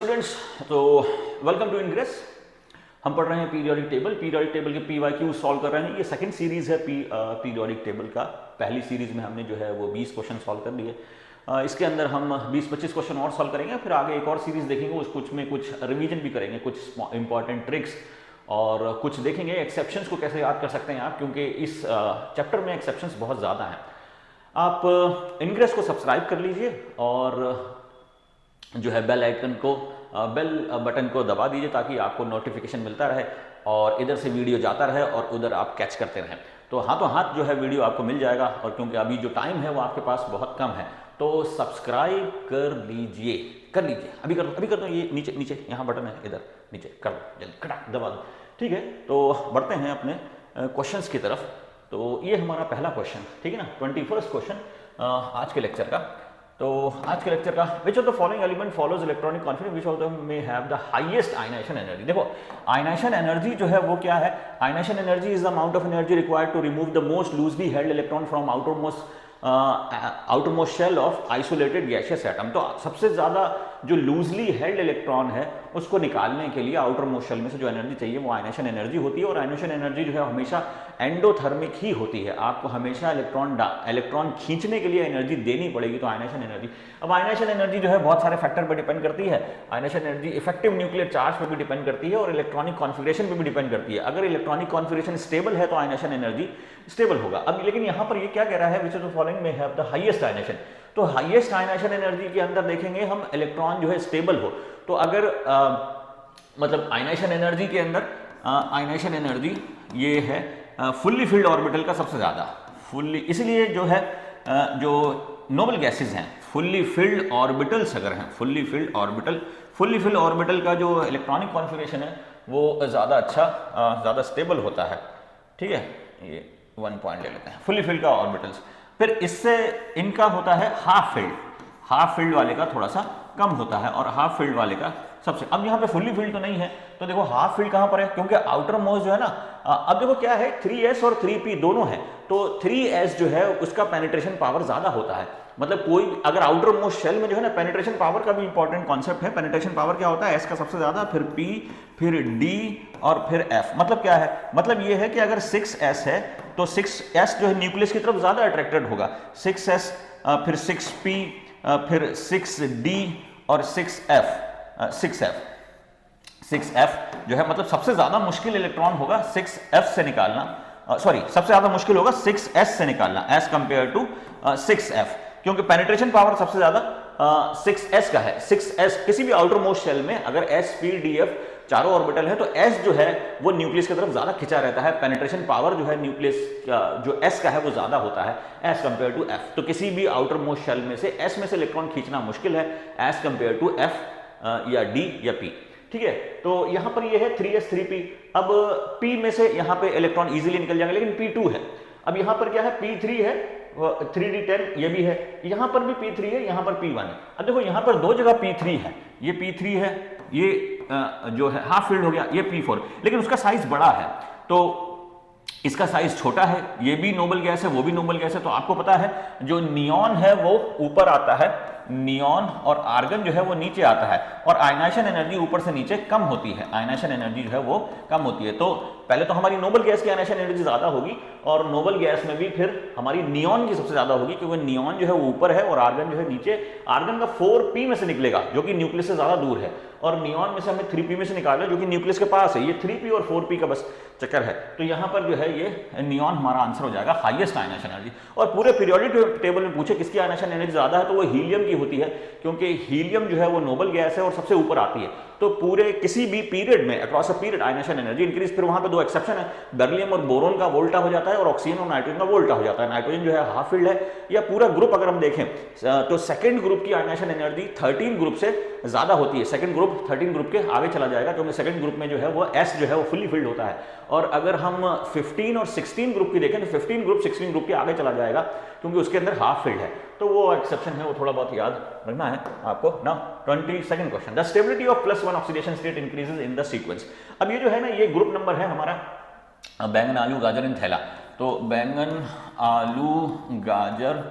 Students, तो welcome to ingress. हम पढ़ रहे हैं पीरियोडिक टेबल के PYQ सॉल्व कर रहे हैं। ये सेकंड सीरीज है पीरियोडिक टेबल का। पहली सीरीज में हमने जो है वो 20 क्वेश्चन सॉल्व कर लिए। इसके अंदर हम 20-25 क्वेश्चन और सॉल्व करेंगे, फिर आगे एक और सीरीज देखेंगे, उस कुछ में कुछ रिवीजन भी करेंगे, कुछ इंपॉर्टेंट ट्रिक्स और कुछ देखेंगे एक्सेप्शंस को कैसे याद कर सकते हैं आप, क्योंकि इस चैप्टर में एक्सेप्शंस बहुत ज़्यादा हैं। आप इनग्रेस को सब्सक्राइब कर लीजिए और जो है बेल बटन को दबा दीजिए ताकि आपको नोटिफिकेशन मिलता रहे और इधर से वीडियो जाता रहे और उधर आप कैच करते रहें। तो हाथों हाथ जो है वीडियो आपको मिल जाएगा, और क्योंकि अभी जो टाइम है वो आपके पास बहुत कम है, तो सब्सक्राइब कर लीजिए अभी कर दो। ये नीचे नीचे यहाँ बटन है, इधर नीचे कर दो, जल्दी खटाक दबा दो। ठीक है, तो बढ़ते हैं अपने क्वेश्चंस की तरफ। तो ये हमारा पहला क्वेश्चन, ठीक है ना, 21st क्वेश्चन आज के लेक्चर का। तो आज के लेक्चर का, which of the following element follows electronic configuration, which of them may have the highest ionization energy. देखो, आयनाइजेशन एनर्जी जो है वो क्या है? Ionization energy is the amount of energy required to remove the most loosely held electron from outermost shell of isolated gaseous atom. तो सबसे ज्यादा जो लूजली हेल्ड इलेक्ट्रॉन है उसको निकालने के लिए आउटरमोस्ट शेल में से जो एनर्जी चाहिए वो आयनाइजेशन एनर्जी होती है। और आयनाइजेशन एनर्जी जो है हमेशा एंडोथर्मिक ही होती है। आपको हमेशा इलेक्ट्रॉन खींचने के लिए एनर्जी देनी पड़ेगी, तो आयनाइजेशन एनर्जी। अब आयनाइजेशन एनर्जी जो है बहुत सारे फैक्टर पर डिपेंड करती है। Ionization energy effective nuclear charge पर भी डिपेंड करती है और इलेक्ट्रॉनिक कॉन्फिगरेशन पर भी डिपेंड करती है। अगर इलेक्ट्रॉनिक कॉन्फिगरेशन स्टेबल है तो आयनाइजेशन एनर्जी स्टेबल होगा। अब लेकिन यहां पर ये क्या कह रहा है? विच ऑफ द फॉलोइंग में हैव द हाईएस्ट आयनाइजेशन। तो हाईएस्ट आयनाइजेशन एनर्जी के अंदर देखेंगे हम इलेक्ट्रॉन जो है स्टेबल हो। तो अगर मतलब आयनाइजेशन एनर्जी के अंदर आयनाइजेशन एनर्जी ये है फुल्ली फिल्ड ऑर्बिटल का सबसे ज्यादा, फुल्ली, इसलिए जो है जो नोबल गैसेज हैं, फुल्ली फिल्ड ऑर्बिटल्स अगर हैं, फुल्ली फिल्ड ऑर्बिटल का जो इलेक्ट्रॉनिक कॉन्फिगरेशन है वो ज्यादा अच्छा, ज्यादा स्टेबल होता है। ठीक है, ये 1 पॉइंट ले लेते हैं, फुल्ली फिल्ड का ऑर्बिटल्स। फिर इससे इनका होता है हाफ फील्ड वाले का थोड़ा सा कम होता है और हाफ फील्ड वाले का सबसे। अब यहाँ पे फुल्ली फील्ड तो नहीं है, तो देखो हाफ फील्ड कहाँ पर है? क्योंकि आउटर मोस्ट जो है ना, अब देखो क्या है, 3s और 3p दोनों है, तो 3s जो है उसका पेनिट्रेशन पावर ज्यादा होता है। मतलब कोई अगर आउटर मोस्ट शेल में जो है ना, पेनिट्रेशन पावर का भी इंपॉर्टेंट कॉन्सेप्ट है। पेनिट्रेशन पावर क्या होता है? s का सबसे ज्यादा, फिर p, फिर d और फिर f। मतलब क्या है? मतलब ये है कि अगर 6s है तो 6s जो है न्यूक्लियस की तरफ ज्यादा अट्रैक्टेड होगा। 6s फिर 6p फिर 6d और 6f जो है, मतलब सबसे ज्यादा मुश्किल इलेक्ट्रॉन होगा 6f से निकालना, सॉरी सबसे ज्यादा मुश्किल होगा 6s से निकालना एज कंपेयर टू 6f, क्योंकि पेनिट्रेशन पावर सबसे ज्यादा 6s का है। 6s किसी भी आउटर मोस्ट शेल में अगर s p d f चारों ऑर्बिटल है तो s जो है वो न्यूक्लियस की तरफ ज्यादा खिंचा रहता है। पेनिट्रेशन पावर जो है न्यूक्लियस जो s का है वो ज्यादा होता है एज कंपेयर टू f। तो किसी भी आउटर मोस्ट शेल में से s में से इलेक्ट्रॉन खींचना मुश्किल है एज कंपेयर टू f या d या p। ठीक है, तो यहां पर ये है 3s 3p। अब p में से यहां पे इलेक्ट्रॉन इजीली निकल जाएंगे, लेकिन p2 है। अब यहां पर क्या है? p3 है, 3d10 ये भी है, यहां पर भी p3 है, यहां पर p1 है। अब देखो यहां पर दो जगह p3 है, ये p3 है, ये जो है हाफ फील्ड हो गया, ये p4, लेकिन उसका साइज बड़ा है तो इसका साइज छोटा है। ये भी नोबल गैस है, वो भी नोबल गैस है। तो आपको पता है जो नियॉन है वो ऊपर आता है, नियॉन, और आर्गन जो है वो नीचे आता है, और आयनाइजेशन एनर्जी ऊपर से नीचे कम होती है। आयनाइजेशन एनर्जी जो है वो कम होती है। तो पहले तो हमारी नोबल गैस की आयनाइजेशन एनर्जी ज्यादा होगी, और नोबल गैस में भी फिर हमारी नियॉन की सबसे ज्यादा होगी, क्योंकि नियॉन जो है वो ऊपर है और आर्गन जो है नीचे। आर्गन का 4p में से निकलेगा जो कि न्यूक्लियस से ज्यादा दूर है, और नियॉन में से हमें 3p में से निकालना है जो कि न्यूक्लियस के पास है। ये 3p और 4p का बस चक्कर है। तो यहां पर जो है ये नियॉन हमारा आंसर हो जाएगा, हाईएस्ट आयनाइजेशन एनर्जी। और पूरे पीरियोडिक टेबल में पूछे किसकी आयनाइजेशन एनर्जी ज्यादा है, तो वो हीलियम की होती है, क्योंकि हीलियम जो है वो नोबल गैस है और सबसे ऊपर आती है। तो पूरे किसी भी पीरियड में across a period ionization energy increase. फिर वहां पे दो एक्सेप्शन है, बेरिलियम और बोरोन का वोल्टा हो जाता है, और ऑक्सीजन और नाइट्रोजन का वोल्टा हो जाता है। नाइट्रोजन जो है हाफ फील्ड है। या पूरा ग्रुप अगर हम देखें तो सेकंड ग्रुप की आयनाइजेशन एनर्जी 13 ग्रुप से ज्यादा होती है। सेकंड ग्रुप 13 ग्रुप के आगे चला जाएगा, क्योंकि सेकंड ग्रुप में जो है वो s जो है वो फुल्ली फिल्ड होता है। और अगर हम 15 और 16 ग्रुप की देखें तो 15 ग्रुप 16 ग्रुप के आगे चला जाएगा, क्योंकि उसके अंदर हाफ फील्ड है। तो वो एक्सेप्शन है, वो थोड़ा बहुत याद रखना है आपको ना। 22nd question, the stability of +1 oxidation state increases in the sequence. अब ये जो है ना, ये ग्रुप नंबर है हमारा बैंगन, आलू, गाजर एंड थैला। तो बैंगन, आलू, गाजर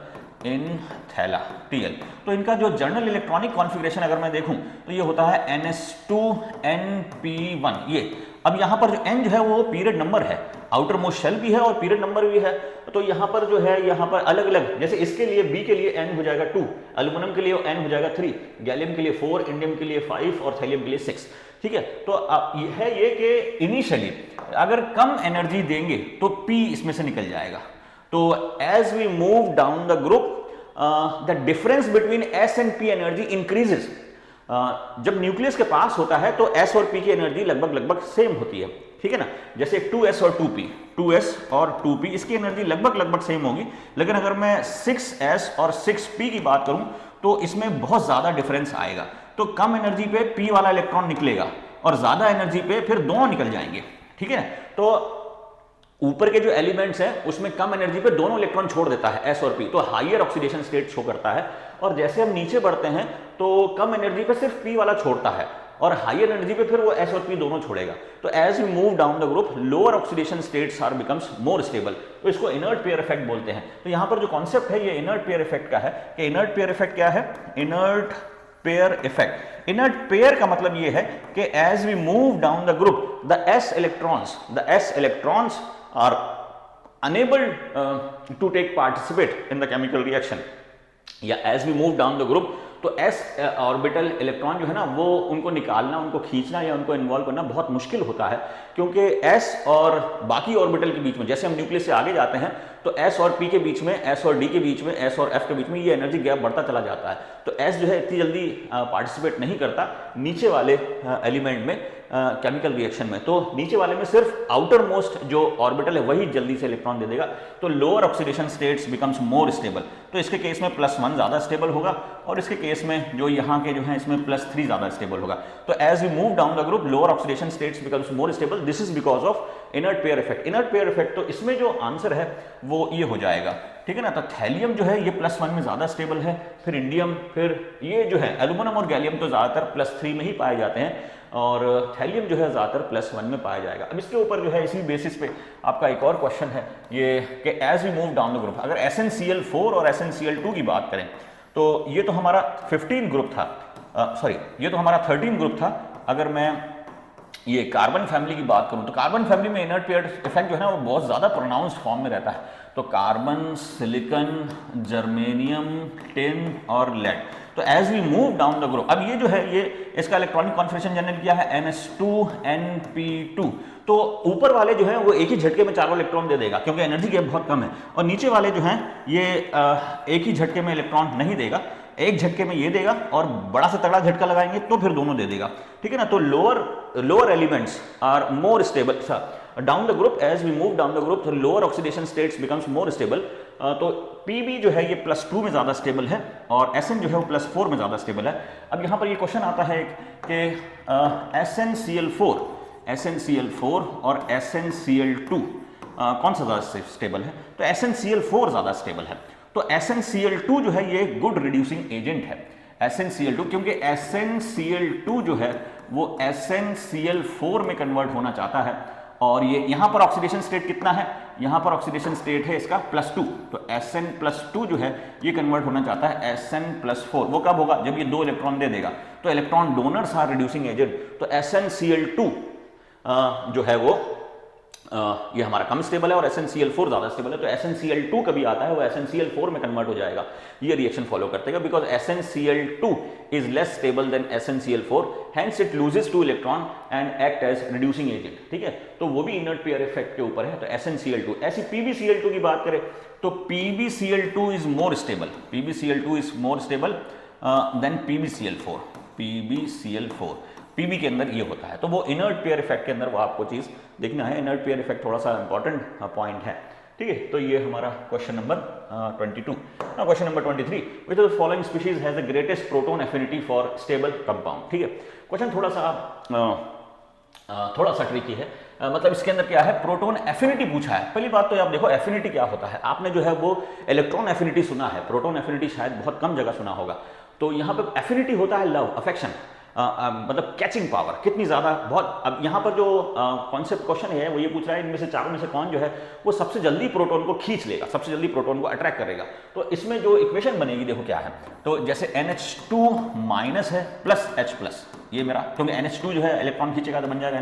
इन थैला Tl। तो इनका जो जर्नल इलेक्ट्रॉनिक कॉन्फ़िगरेशन अगर मैं देखूं तो ये होता है NS2Np1। ये अब यहां पर जो N जो है वो पीरियड नंबर है, आउटर मोस्ट शेल भी है और पीरियड नंबर भी है। तो यहां पर जो है यहां पर अलग अलग, जैसे इसके लिए B के लिए N हो जाएगा 2, एल्यूमिनियम के लिए N हो जाएगा 3, गैलियम के लिए 4, इंडियम के लिए 5 और थैलियम के लिए 6। ठीक है, तो ये है ये कि इनिशियली अगर कम एनर्जी देंगे तो P इसमें से निकल जाएगा। तो as we move down the group the difference between S and P energy increases. जब न्यूक्लियस के पास होता है तो S और P की एनर्जी लगभग सेम होती है, ठीक है ना। जैसे 2S और 2P, 2S और 2P इसकी एनर्जी लगभग सेम होगी। लेकिन अगर मैं 6S और 6P की बात करूं तो इसमें बहुत ज्यादा डिफरेंस आएगा। तो कम एनर्जी पे P वाला इलेक्ट्रॉन निकलेगा और ज्यादा एनर्जी पे फिर दोनों निकल जाएंगे, ठीक है। तो ऊपर के जो एलिमेंट्स हैं उसमें कम एनर्जी पे दोनों इलेक्ट्रॉन छोड़ देता है S और P, तो हाईयर ऑक्सीडेशन स्टेट शो करता है। और जैसे हम नीचे बढ़ते हैं तो कम एनर्जी पे सिर्फ P वाला छोड़ता है और हाईयर एनर्जी पे फिर वो S और P दोनों छोड़ेगा। तो as we move down the group lower oxidation states are becomes more stable. तो इसको इनर्ट पेयर इफेक्ट बोलते हैं। तो यहां पर जो कॉन्सेप्ट है ये इनर्ट पेयर इफेक्ट का है कि इनर्ट पेयर इफेक्ट क्या है, inert pair effect. Inert pair का मतलब ये है कि as we move down the group the S electrons are unable to take participate in the chemical reaction। या as we move down the group तो S orbital electron जो है ना वो उनको निकालना, उनको खींचना या उनको इन्वॉल्व करना बहुत मुश्किल होता है, क्योंकि S और बाकी ऑर्बिटल के बीच में, जैसे हम न्यूक्लियस से आगे जाते हैं तो S और P के बीच में, S और D के बीच में, S और F के बीच में ये एनर्जी गैप बढ़ता चला जाता है। तो S जो है इतनी जल्दी पार्टिसिपेट नहीं करता नीचे वाले एलिमेंट में, केमिकल रिएक्शन में। तो नीचे वाले में सिर्फ आउटर मोस्ट जो ऑर्बिटल है वही जल्दी से इलेक्ट्रॉन दे देगा। तो lower oxidation states becomes more stable. तो इसके केस में +1 ज्यादा स्टेबल होगा और इसके केस में जो यहाँ के जो है इसमें +3 ज्यादा स्टेबल होगा। तो as we move down the group lower oxidation states becomes more stable. This is because of inert pair effect. Inert pair effect, तो इसमें जो आंसर है वो ये हो जाएगा, ठीक है ना। तो थैलियम जो है ये +1 में ज्यादा स्टेबल है, फिर इंडियम, फिर ये जो है एल्यूमिनियम और गैलियम तो ज्यादातर +3 में ही पाए जाते हैं और थैलियम जो है ज्यादातर +1 में पाया जाएगा। अब इसके ऊपर जो है इसी बेसिस पे आपका एक और क्वेश्चन है ये कि as we move down the group, अगर SnCl4 और SnCl2 की बात करें तो ये तो हमारा 15 ग्रुप था, ये तो हमारा 13 ग्रुप था। अगर मैं ये कार्बन फैमिली की बात करूं तो कार्बन फैमिली में इनर्ट पेयर इफेक्ट जो है ना वो बहुत ज्यादा प्रोनाउंस्ड फॉर्म में रहता है। तो कार्बन, सिलिकॉन, जर्मेनियम, टिन और लेड। तो as we move down the group, अब ये जो है ये इसका इलेक्ट्रॉनिक कॉन्फिगरेशन जनरेट किया है NS2Np2। तो ऊपर वाले जो है वो एक ही झटके में चारों इलेक्ट्रॉन दे देगा क्योंकि एनर्जी गैप बहुत कम है, और नीचे वाले जो हैं ये एक ही झटके में इलेक्ट्रॉन नहीं देगा, एक झटके में ये देगा और बड़ा सा तगड़ा झटका लगाएंगे तो फिर दोनों दे देगा, ठीक है ना। तो lower elements are more stable down the group. As we move down the group lower oxidation states becomes more stable. तो Pb जो है ये +2 में ज्यादा स्टेबल है और Sn जो है वो +4 में ज्यादा स्टेबल है। अब यहां पर ये क्वेश्चन आता है कि SnCl4 और SnCl2 कौन सा ज्यादा स्टेबल है, तो SnCl4 ज्यादा स्टेबल है। तो SnCl2 जो है ये गुड रिड्यूसिंग एजेंट है, SnCl2, क्योंकि SnCl2 जो है वो SnCl4 में कन्वर्ट होना चाहता है और ये यहां पर ऑक्सीडेशन स्टेट कितना है, यहां पर ऑक्सीडेशन स्टेट है इसका +2। तो Sn+2 जो है ये कन्वर्ट होना चाहता है Sn+4। वो कब होगा, जब ये 2 इलेक्ट्रॉन दे देगा। तो electron donors are reducing agent. तो SnCl2 जो है वो ये हमारा कम स्टेबल है और SnCl4 ज्यादा स्टेबल है। तो SnCl2 कभी आता है वो SnCl4 में कन्वर्ट हो जाएगा, ये रिएक्शन फॉलो करतेगा, because SnCl2 is less stable than SnCl4, hence it loses 2 electron and act as reducing agent, ठीक है। तो वो भी इनर्ट पेयर इफेक्ट के ऊपर है। तो SnCl2, ऐसी PbCl2 की बात करें तो PbCl2 is more stable, PbCl2 is more stable then PbCl4। Pb के अंदर ये होता है। तो वो इनर्ट पेयर इफेक्ट के अंदर वो आपको चीज देखना है। इनर्ट पेयर इफेक्ट थोड़ा सा इंपॉर्टेंट पॉइंट है, ठीक है। तो ये हमारा question number 22। Question number 23, which of the following species has the greatest proton affinity for stable compound, ठीक है। क्वेश्चन थोड़ा सा ट्रिकी है, मतलब इसके अंदर क्या है, प्रोटॉन एफिनिटी पूछा है। पहली बात तो आप देखो एफिनिटी क्या होता है, आपने जो है वो इलेक्ट्रॉन एफिनिटी सुना है, प्रोटॉन एफिनिटी शायद बहुत कम जगह सुना होगा। तो यहाँ पे एफिनिटी होता है लव, अफेक्शन। मतलब कैचिंग पावर कितनी ज़्यादा, बहुत। अब यहाँ पर जो कॉन्सेप्ट क्वेश्चन है वो ये पूछ रहा है इनमें से चारों में से कौन जो है वो सबसे जल्दी प्रोटॉन को खींच लेगा, सबसे जल्दी प्रोटॉन को अट्रैक्ट करेगा। तो इसमें जो इक्वेशन बनेगी देखो क्या है, तो जैसे NH2 माइनस है प्लस H+, ये मेरा, क्योंकि NH2 जो है इलेक्ट्रॉन खींचेगा तो बन जाएगा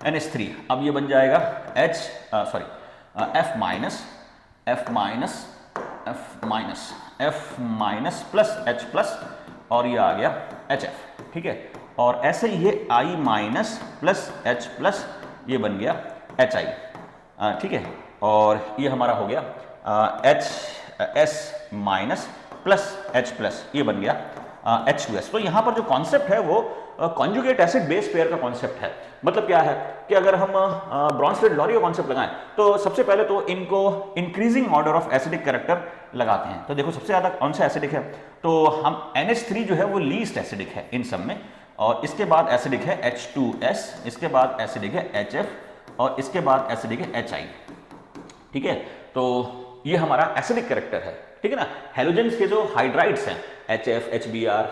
NH3। अब ये बन जाएगा F माइनस प्लस H+, और ये आ गया HF, ठीक है। और ऐसे ही ये I माइनस प्लस H+, ये बन गया HI, ठीक है। और ये हमारा हो गया HS माइनस प्लस H+, ये बन गया H2S। तो यहाँ पर जो कॉन्सेप्ट है वो कॉन्जुगेट एसिड बेस पेयर का कॉन्सेप्ट है। मतलब क्या है कि अगर हम ब्रॉन्स्टेड-लॉरी का कॉन्सेप्ट लगाएं तो सबसे पहले तो इनको increasing order of acidic character लगाते हैं। तो देखो सबसे ज्यादा कौन सा एसिडिक है, तो हम NH3 जो है वो लीस्ट एसिडिक है इन सब में, और इसके बाद एसिडिक है H2S, इसके बाद एसिडिक है HF, और इसके बाद एसिडिक है HI, ठीक है। तो ये हमारा एसिडिक कैरेक्टर है, ठीक है ना। हेलोजेंस के जो हाइड्राइड्स हैं HF, HBr,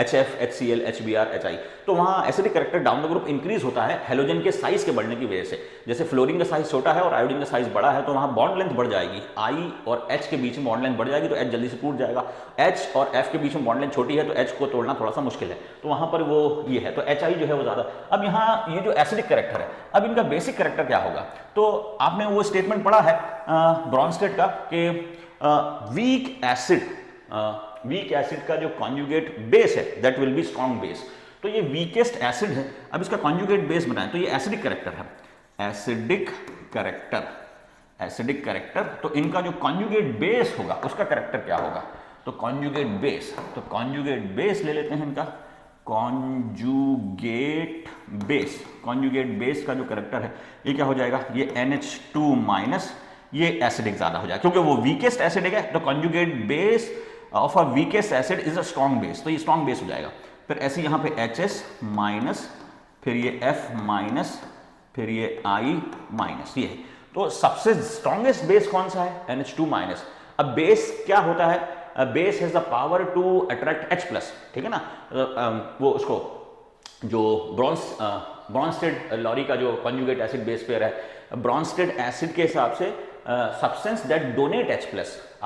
HF, HCl, HBr, HI, तो वहाँ acidic character down the group increase होता है हेलोजन के साइज के बढ़ने की वजह से। जैसे फ्लोरीन का साइज छोटा है और आयोडीन का साइज बड़ा है तो वहाँ बॉन्ड लेंथ बढ़ जाएगी, I और H के बीच में बॉन्ड लेंथ बढ़ जाएगी तो H जल्दी से टूट जाएगा। H और F के बीच में बॉन्ड लेंथ छोटी है तो H को तोड़ना थोड़ा सा मुश्किल है, तो वहाँ पर वो ये है, तो HI जो है वो ज़्यादा। अब यहाँ ये जो एसिडिक कैरेक्टर है, अब इनका बेसिक कैरेक्टर क्या होगा, तो आपने वो स्टेटमेंट पढ़ा है ब्रॉन्स्टेड का कि वीक एसिड का जो कॉन्जुगेट बेस है that will be strong base. तो ये वीकेस्ट एसिड है, अब इसका कॉन्जुगेट बेस बनाए तो ये एसिडिक कैरेक्टर है, एसिडिक कैरेक्टर। तो इनका जो कॉन्जुगेट बेस होगा उसका कैरेक्टर क्या होगा, तो कॉन्जुगेट बेस ले लेते हैं इनका, कॉन्जुगेट बेस का जो कैरेक्टर है ये क्या हो जाएगा, ये NH2 माइनस, ये एसिडिक ज्यादा हो जाएगा क्योंकि वो वीकेस्ट एसिडिक है, तो conjugate base of a weakest acid is a strong base, तो ये स्ट्रॉन्ग बेस हो जाएगा। फिर ऐसे यहाँ पे HS माइनस, फिर ये F माइनस, फिर ये I माइनस, ये है। तो सबसे स्ट्रॉन्गेस्ट बेस कौन सा है, NH2 माइनस। अब बेस क्या होता है, base has the power to attract H+, ठीक है ना। वो उसको जो ब्रॉन्स्टेड-लॉरी का जो कॉन्जुगेट एसिड बेस पेयर है, ब्रॉन्स्टेड एसिड के हिसाब से substance that donate H+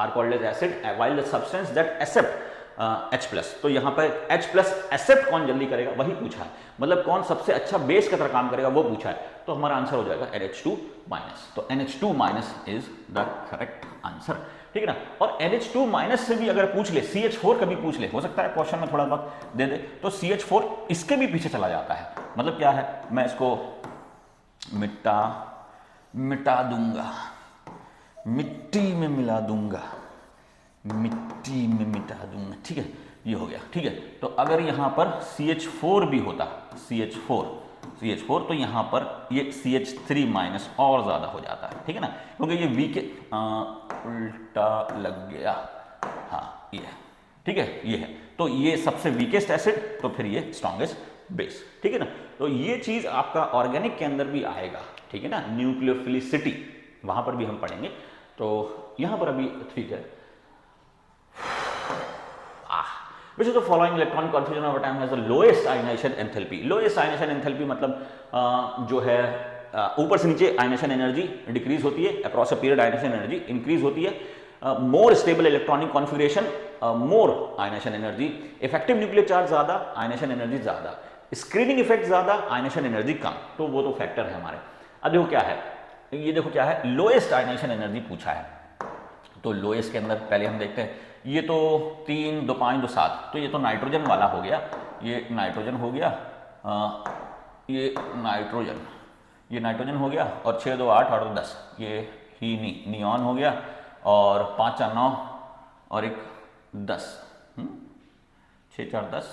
are called as acid, while the substance that accept H+। तो यहाँ पर H+ accept कौन जल्दी करेगा वही पूछा है, मतलब कौन सबसे अच्छा बेस की तरह काम करेगा वो पूछा है। तो हमारा आंसर हो जाएगा NH2 माइनस, तो NH2 minus is the correct answer, ठीक है ना। और NH2 माइनस से भी अगर पूछ ले, CH4 कभी पूछ ले, हो सकता है क्वेश्चन में थोड़ा बहुत दे दे, तो CH4 इसके भी पीछे चला जाता है। मतलब क्या है, मैं इसको मिटा दूंगा, मिट्टी में मिला दूंगा, मिट्टी में मिटा दूंगा, ठीक है, ये हो गया, ठीक है। तो अगर यहां पर CH4 भी होता, CH4 तो यहां पर ये CH3 माइनस और ज्यादा हो जाता है, ठीक है ना, क्योंकि ये वीक उल्टा लग गया, हाँ ये है, ठीक है, ये है। तो ये सबसे वीकेस्ट एसिड, तो फिर ये स्ट्रॉन्गेस्ट बेस, ठीक है ना। तो ये चीज आपका ऑर्गेनिक के अंदर भी आएगा, ठीक है ना, न्यूक्लियोफिलिसिटी वहां पर भी हम पढ़ेंगे। तो यहां पर अभी ठीक है, which of the following electron configuration over time has the lowest ionization enthalpy। lowest ionization enthalpy मतलब जो है ऊपर से नीचे आयनेशन एनर्जी डिक्रीज होती है, across a period ionisation energy increase होती है, more stable electronic configuration more ionisation energy, effective nuclear charge ज्यादा आयनेशन एनर्जी ज्यादा, स्क्रीनिंग इफेक्ट ज्यादा आयनेशन एनर्जी कम। तो वो तो फैक्टर है हमारे। अब देखो क्या है, ये देखो क्या है, लोएस्ट आयनेशन एनर्जी पूछा है। तो लोएस्ट के अंदर पहले हम देखते हैं, ये तो 3 2 5 2 7, तो ये तो नाइट्रोजन वाला हो गया, ये नाइट्रोजन हो गया, ये नाइट्रोजन हो गया, और 6 2 8 8 10 ये ही नियॉन हो गया, और 5 4 9 और एक 10, 6 4 10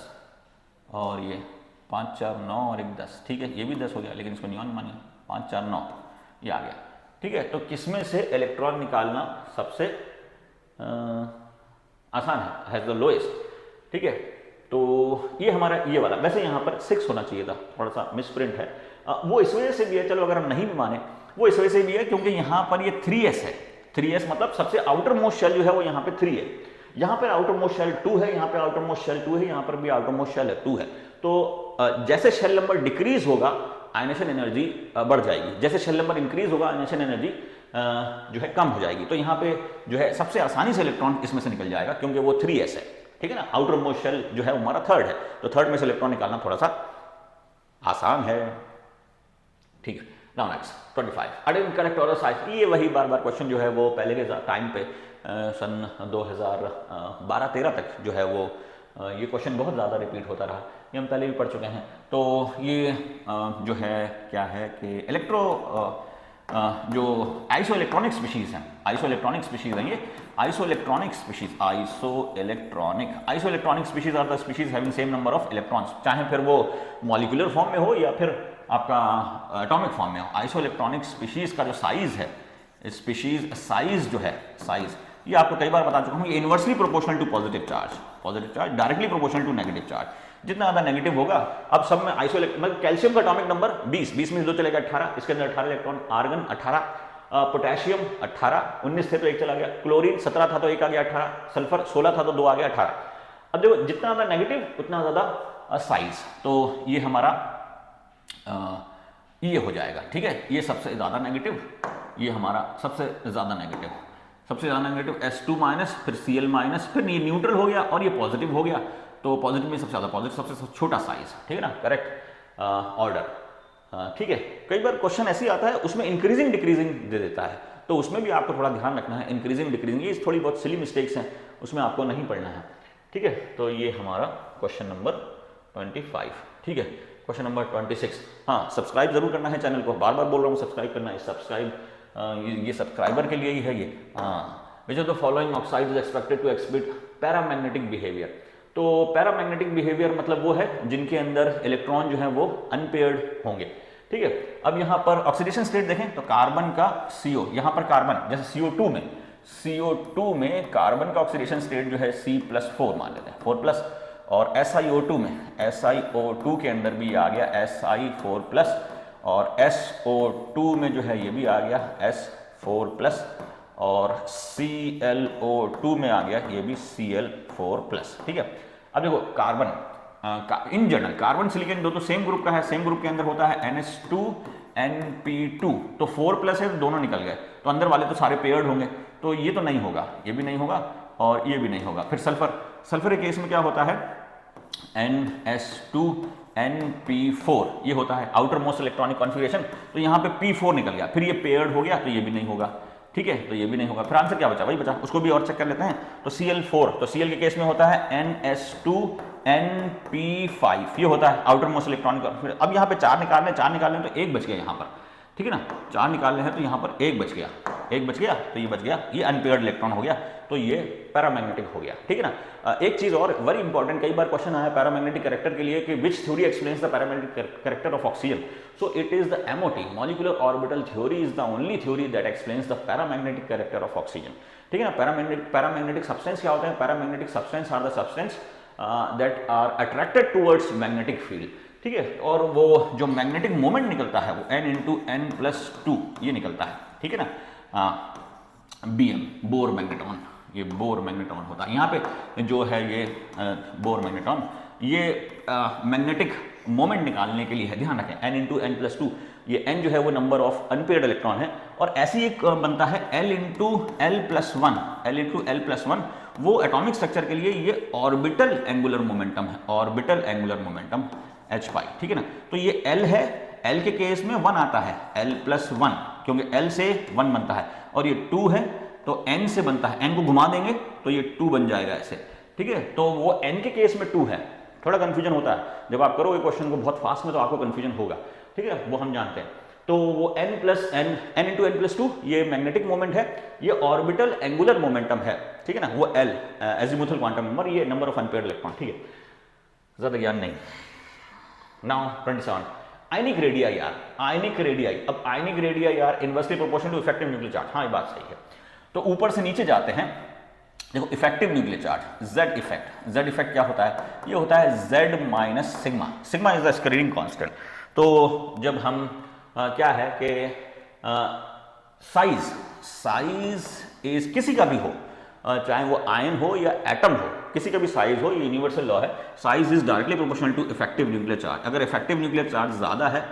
और ये 5 4 9 और एक 10, ठीक है, ये भी 10 हो गया, लेकिन इसको नियॉन मानिए, 5 4 9 ये आ गया, ठीक है। तो किसमें से इलेक्ट्रॉन निकालना सबसे आसान है, हैज द लोएस्ट, ठीक है। तो ये हमारा ये वाला, वैसे यहाँ पर 6 होना चाहिए था, थोड़ा सा मिसप्रिंट है, वो इस वजह से भी है, चलो अगर हम नहीं भी माने, वो इस वजह से भी है क्योंकि यहाँ पर ये 3s है, 3s मतलब सबसे आउटर मोस्ट शेल जो है वो यहाँ पे 3 है, यहाँ पर आउटर मोस्ट शेल 2 है, यहाँ पे आउटर मोस्ट शेल 2 है, यहाँ पर भी आउटर मोस्ट शेल 2 है, तो जैसे शेल नंबर डिक्रीज होगा आयनेशन एनर्जी बढ़ जाएगी, जैसे शेल नंबर इंक्रीज होगा आयनेशन एनर्जी जो है कम हो जाएगी। तो यहाँ पे जो है सबसे आसानी से इलेक्ट्रॉन इसमें से निकल जाएगा क्योंकि वो 3s है, ठीक है ना। आउटर मोस्ट शेल जो है हमारा थर्ड है, तो थर्ड में से इलेक्ट्रॉन निकालना थोड़ा सा आसान है, ठीक है। नाउ नेक्स्ट 25 अडेन करेक्ट और साइज, ये वही बार बार क्वेश्चन जो है वो पहले के टाइम पे सन 2012-13 तक जो है वो ये क्वेश्चन बहुत ज़्यादा रिपीट होता रहा, ये हम पहले भी पढ़ चुके हैं। तो ये जो है क्या है कि जो आइसो इलेक्ट्रॉनिक स्पीशीज हैं, आइसो इलेक्ट्रॉनिक स्पीशीज हैं ये, isoelectronic species, isoelectronic species are the species having same number of electrons, चाहे फिर वो मॉलिक्यूलर फॉर्म में हो या फिर आपका एटॉमिक फॉर्म में हो। आइसो इलेक्ट्रॉनिक स्पीशीज का जो साइज है, स्पीशीज साइज जो है, साइज ये आपको कई बार बता चुका हूँ, ये inversely proportional to positive charge directly proportional to negative charge. जितना ज़्यादा नेगेटिव होगा, अब सब में आइसो मतलब कैल्शियम का एटॉमिक नंबर 20 में 2 चलेगा 18, इसके अंदर 18 इलेक्ट्रॉन, आर्गन 18, पोटेशियम 18, 19 थे तो 1 चला गया, क्लोरीन 17 था तो 1 आ गया 18, सल्फर 16 था तो 2 आ गया 18। अब देखो जितना ज़्यादा नेगेटिव उतना ज़्यादा साइज, तो ये हमारा ये हो जाएगा, ठीक है। ये सबसे ज़्यादा नेगेटिव, ये हमारा सबसे ज़्यादा नेगेटिव S2 माइनस, फिर Cl माइनस, फिर ये न्यूट्रल हो गया और ये पॉजिटिव हो गया, तो पॉजिटिव में सबसे ज़्यादा पॉजिटिव, सबसे छोटा साइज, ठीक है ना, करेक्ट ऑर्डर, ठीक है। कई बार क्वेश्चन ऐसे आता है उसमें इंक्रीजिंग डिक्रीजिंग दे देता है, तो उसमें भी आपको थोड़ा ध्यान रखना है, इंक्रीजिंग डिक्रीजिंग ये थोड़ी बहुत सिली मिस्टेक्स हैं, उसमें आपको नहीं पढ़ना है, ठीक है। तो ये हमारा क्वेश्चन नंबर 25, ठीक है। क्वेश्चन नंबर 26, हाँ सब्सक्राइब जरूर करना है चैनल को, बार बार बोल रहा हूँ सब्सक्राइब करना है, सब्सक्राइब ये सब्सक्राइबर के लिए ही है ये। हाँ, which of the following oxide is expected to exhibit paramagnetic behaviour. तो पैरामैग्नेटिक बिहेवियर मतलब वो है जिनके अंदर इलेक्ट्रॉन जो है वो अनपेयर्ड होंगे, ठीक है। अब यहाँ पर ऑक्सीडेशन स्टेट देखें तो कार्बन का CO, यहाँ पर कार्बन जैसे CO2 में कार्बन का ऑक्सीडेशन स्टेट जो है C+4 मान लेते हैं, 4+, और SiO2 के अंदर भी आ गया Si4+, और SO2 में जो है ये भी आ गया S4+, और ClO2 में आ गया ये भी Cl4+, ठीक है। अब देखो carbon in general carbon silicon दो तो सेम ग्रुप का है, सेम ग्रुप के अंदर होता है NH2 NP2, तो 4+ है तो दोनों निकल गए, तो अंदर वाले तो सारे पेयर्ड होंगे, तो ये तो नहीं होगा, ये भी नहीं होगा और ये भी नहीं होगा। फिर सल्फर के केस में क्या होता है, NS2 NP4 ये होता है आउटर मोस्ट इलेक्ट्रॉनिक कॉन्फ़िगरेशन, तो यहाँ पे P4 निकल गया, फिर ये पेयर्ड हो गया तो ये भी नहीं होगा, ठीक है, तो ये भी नहीं होगा। फिर आंसर क्या बचा, वही बचा, उसको भी और चेक कर लेते हैं। तो Cl4, तो Cl के केस में होता है NS2 NP5 ये होता है आउटर मोस्ट इलेक्ट्रॉनिक कॉन्फ़िगरेशन। अब यहाँ पे 4 निकालने तो 1 बच गया यहाँ पर, ठीक है ना, 4 निकालने हैं तो यहाँ पर 1 बच गया, तो ये बच गया, ये अनपेयर्ड इलेक्ट्रॉन हो गया, तो ये पैरामैग्नेटिक हो गया, ठीक है ना। एक चीज और वेरी इंपॉर्टेंट, कई बार क्वेश्चन आया पैरामैग्नेटिक कैरेक्टर के लिए कि which theory explains the paramagnetic character of oxygen. So it is the MOT, molecular orbital theory is the only theory that explains the paramagnetic character of oxygen, ठीक है ना। Paramagnetic substance क्या होते हैं, paramagnetic substance are the substance that are attracted towards magnetic field, ठीक है। और वो जो मैग्नेटिक मोमेंट निकलता है वो N×N+2 ये निकलता है, ठीक है ना। BM बोर मैग्नेट्रॉन, ये बोर मैग्नेट्रॉन होता है। यहाँ पे जो है ये बोर मैग्नेट्रॉन, ये मैग्नेटिक मोमेंट निकालने के लिए है, ध्यान रखें N×N+2, ये N जो है वो नंबर ऑफ अनपेयर्ड इलेक्ट्रॉन है, और ऐसी एक बनता है L×L+1, वो एटॉमिक स्ट्रक्चर के लिए ये ऑर्बिटल एंगुलर मोमेंटम है, ऑर्बिटल एंगुलर मोमेंटम H, ठीक है ना। तो ये L है, L के केस में 1 आता है, L+1, क्योंकि L से 1 बनता है, और ये 2 है तो N से बनता है, N को घुमा देंगे तो ये 2 बन जाएगा ऐसे, ठीक है। तो वो N के केस में 2 है, थोड़ा कंफ्यूजन होता है जब आप करोगे क्वेश्चन को बहुत फास्ट में तो आपको कंफ्यूजन होगा, ठीक है, वो हम जानते हैं। तो वो N×N+2 ये मैग्नेटिक मोमेंट है, ये ऑर्बिटल एंगुलर मोमेंटम है, ठीक है ना। वो L एजीमुथल क्वांटम नंबर, ये नंबर ऑफ अनपेयर्ड इलेक्ट्रॉन, ठीक है, ज्यादा ज्ञान नहीं। नाउ 27 आयनिक रेडियाई यार, आयनिक रेडियाई। अब आयनिक रेडियाई यार inversely proportional to effective nuclear charge, हाँ ये बात सही है। तो ऊपर से नीचे जाते हैं, देखो effective nuclear charge Z effect क्या होता है, ये होता है Z - sigma is the screening constant. तो जब हम क्या है कि साइज इज किसी का भी हो, चाहे वो आयन हो या एटम हो, किसी का भी साइज हो, ये यूनिवर्सल लॉ है, size is directly proportional to effective nuclear charge. अगर इफेक्टिव न्यूक्लियर चार्ज ज़्यादा है,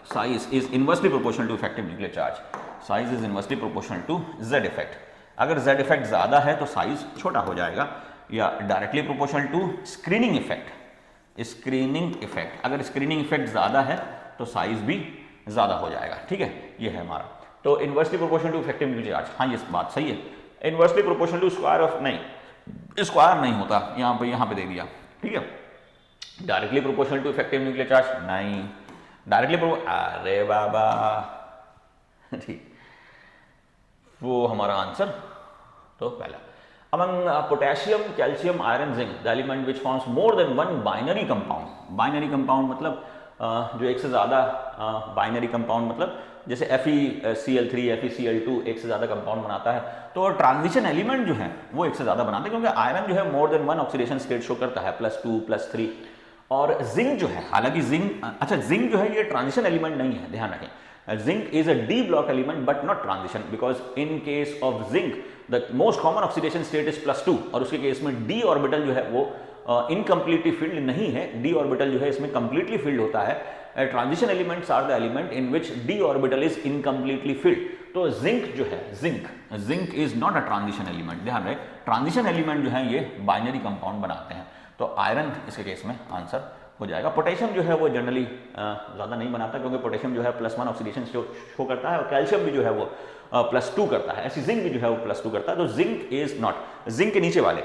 size is inversely proportional to effective nuclear charge, size is inversely proportional to Z effect. अगर जेड इफेक्ट ज़्यादा है तो साइज छोटा हो जाएगा, या directly proportional to screening effect, screening effect, अगर स्क्रीनिंग इफेक्ट ज़्यादा है तो साइज भी ज़्यादा हो जाएगा। ठीक है, ये है हमारा। तो inversely proportional to effective nuclear charge, हाँ ये बात सही है। Inversely proportional to square of, नहीं स्क्वायर नहीं होता, यहाँ पे दे दिया। ठीक है, directly proportional to effective nuclear charge, नहीं डायरेक्टली अरे बाबा ठीक, वो हमारा आंसर तो पहला। Among potassium, calcium, iron, zinc, the element which forms more than one binary compound. Binary compound मतलब जो एक से ज़्यादा, बाइनरी कंपाउंड मतलब जैसे FeCl3, FeCl2 एक से ज़्यादा कंपाउंड बनाता है, तो ट्रांजिशन एलिमेंट जो है वो एक से ज़्यादा बनाते हैं, क्योंकि आयरन जो है मोर than one oxidation state show करता है, +2 +3। और जिंक जो है, हालांकि जिंक, अच्छा जिंक जो है ये ट्रांजिशन एलिमेंट नहीं है, ध्यान रखें। Zinc is a d block element but not transition, because in case of zinc the most common oxidation state is +2, और उसके केस में d ऑर्बिटल जो है वो इनकम्प्लीटली फिल्ड नहीं है, d ऑर्बिटल जो है इसमें कंप्लीटली फिल्ड होता है। Transition elements are the element in which d orbital is incompletely filled. तो जिंक जो है, zinc is not a transition element, ध्यान रहे। ट्रांजिशन एलिमेंट जो है ये बाइनरी कंपाउंड बनाते हैं, तो आयरन इसके केस में आंसर हो जाएगा। पोटेशियम जो है वो जनरली ज़्यादा नहीं बनाता, क्योंकि पोटेशियम जो है +1 ऑक्सीडेशन शो करता है, और कैल्शियम भी जो है वो +2 करता है, ऐसी जिंक भी जो है वो +2 करता है। तो जिंक इज नॉट, जिंक के नीचे वाले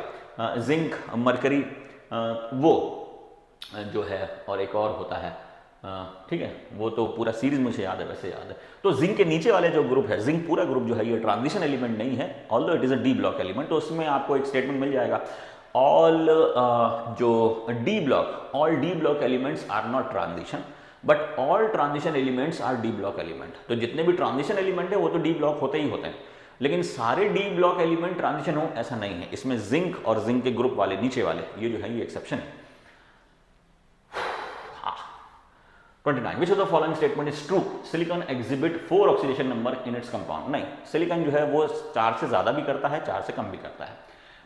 जिंक, मरकरी, वो जो है, और एक और होता है, ठीक है, वो तो पूरा सीरीज मुझे याद है, वैसे याद है। तो जिंक के नीचे वाले जो ग्रुप है, जिंक पूरा ग्रुप जो है ये ट्रांजिशन एलिमेंट नहीं है, although it is a d block element. तो उसमें आपको एक स्टेटमेंट मिल जाएगा, ऑल जो d block, all d block elements are not transition but all transition elements are d block element. तो जितने भी ट्रांजिशन एलिमेंट है वो तो डी ब्लॉक होते ही होते हैं, लेकिन सारे डी ब्लॉक एलिमेंट ट्रांजिशन हो ऐसा नहीं है। इसमें जिंक और जिंक के ग्रुप वाले नीचे वाले ये जो है ये एक्सेप्शन है। 29 which of the following statement is true? Silicon exhibit 4 oxidation number in its compound. नहीं, सिलिकॉन जो है वो 4 से ज्यादा भी करता है, 4 से कम भी करता है।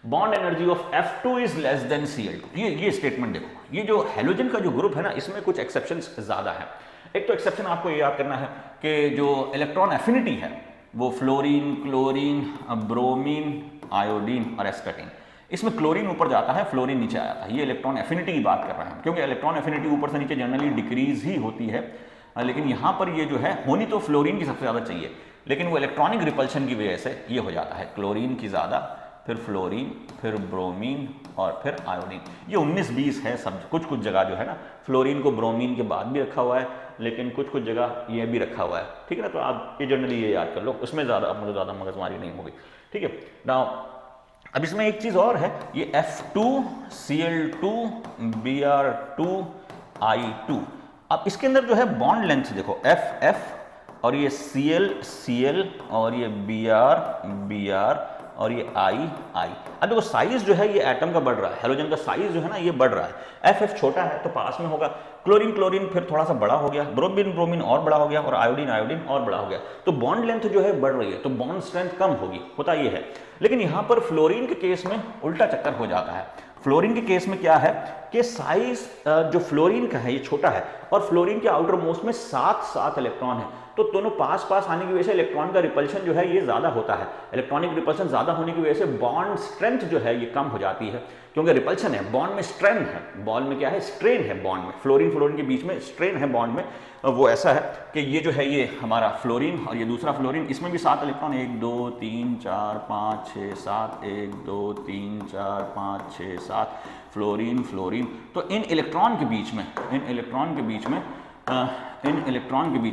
Bond energy of F2 is less than Cl2। ये स्टेटमेंट देखो, ये जो हेलोजन का जो ग्रुप है ना, इसमें कुछ एक्सेप्शंस ज्यादा है। एक तो एक्सेप्शन आपको ये याद करना है कि जो इलेक्ट्रॉन एफिनिटी है वो फ्लोरीन, क्लोरीन, ब्रोमीन, आयोडीन और एस्केटीन, इसमें क्लोरीन ऊपर जाता है, फ्लोरीन नीचे आ जाता है। ये इलेक्ट्रॉन एफिनिटी की बात कर रहे हैं, क्योंकि इलेक्ट्रॉन एफिनिटी ऊपर से नीचे जनरली डिक्रीज ही होती है, लेकिन यहाँ पर ये जो है होनी तो फ्लोरीन की सबसे ज़्यादा चाहिए, लेकिन वो इलेक्ट्रॉनिक रिपल्शन की वजह से ये हो जाता है, क्लोरीन की ज़्यादा, फिर फ्लोरीन, फिर ब्रोमीन और फिर आयोडीन। ये 19-20 है सब, कुछ कुछ जगह जो है ना फ्लोरीन को ब्रोमीन के बाद भी रखा हुआ है, लेकिन कुछ कुछ जगह ये भी रखा हुआ है। ठीक है ना, तो आप ये जनरली ये याद कर लो, उसमें ज़्यादा मगजमारी नहीं होगी। ठीक है ना। अब इसमें एक चीज और है, ये F2Cl2 Br2I2। अब इसके अंदर जो है बॉन्ड लेंथ देखो, F और ये Cl और ये Br और ये I। अब देखो साइज जो है ये एटम का बढ़ रहा है, हेलोजन का साइज जो है ना ये बढ़ रहा है। F छोटा है तो पास में होगा, क्लोरीन फिर थोड़ा सा बड़ा हो गया, ब्रोमीन और बड़ा हो गया, और आयोडीन और बड़ा हो गया। तो बॉन्ड लेंथ जो है बढ़ रही है, तो बॉन्ड स्ट्रेंथ कम होगी, होता ये है। लेकिन यहां पर फ्लोरीन के केस में उल्टा चक्कर हो जाता है। फ्लोरीन के केस में क्या है कि साइज जो फ्लोरीन का है ये छोटा है, और फ्लोरीन के आउटर मोस्ट में 7 इलेक्ट्रॉन है, तो दोनों पास आने की वजह से इलेक्ट्रॉन का रिपल्शन जो है ये ज्यादा होता है। इलेक्ट्रॉनिक रिपल्शन ज्यादा होने की वजह से बॉन्ड स्ट्रेंथ जो है ये कम हो जाती है, क्योंकि रिपल्शन है, बॉन्ड में स्ट्रेन है, बॉन्ड में क्या है, स्ट्रेन है, बॉन्ड में फ्लोरीन के बीच में स्ट्रेन है बॉन्ड में। वो ऐसा है कि ये जो है ये हमारा फ्लोरीन और ये दूसरा फ्लोरीन, इसमें भी 7 इलेक्ट्रॉन, 1 2 3 4 5 6 7, 1 2 3 4 5 6 7 फ्लोरीन। तो इन इलेक्ट्रॉन के बीच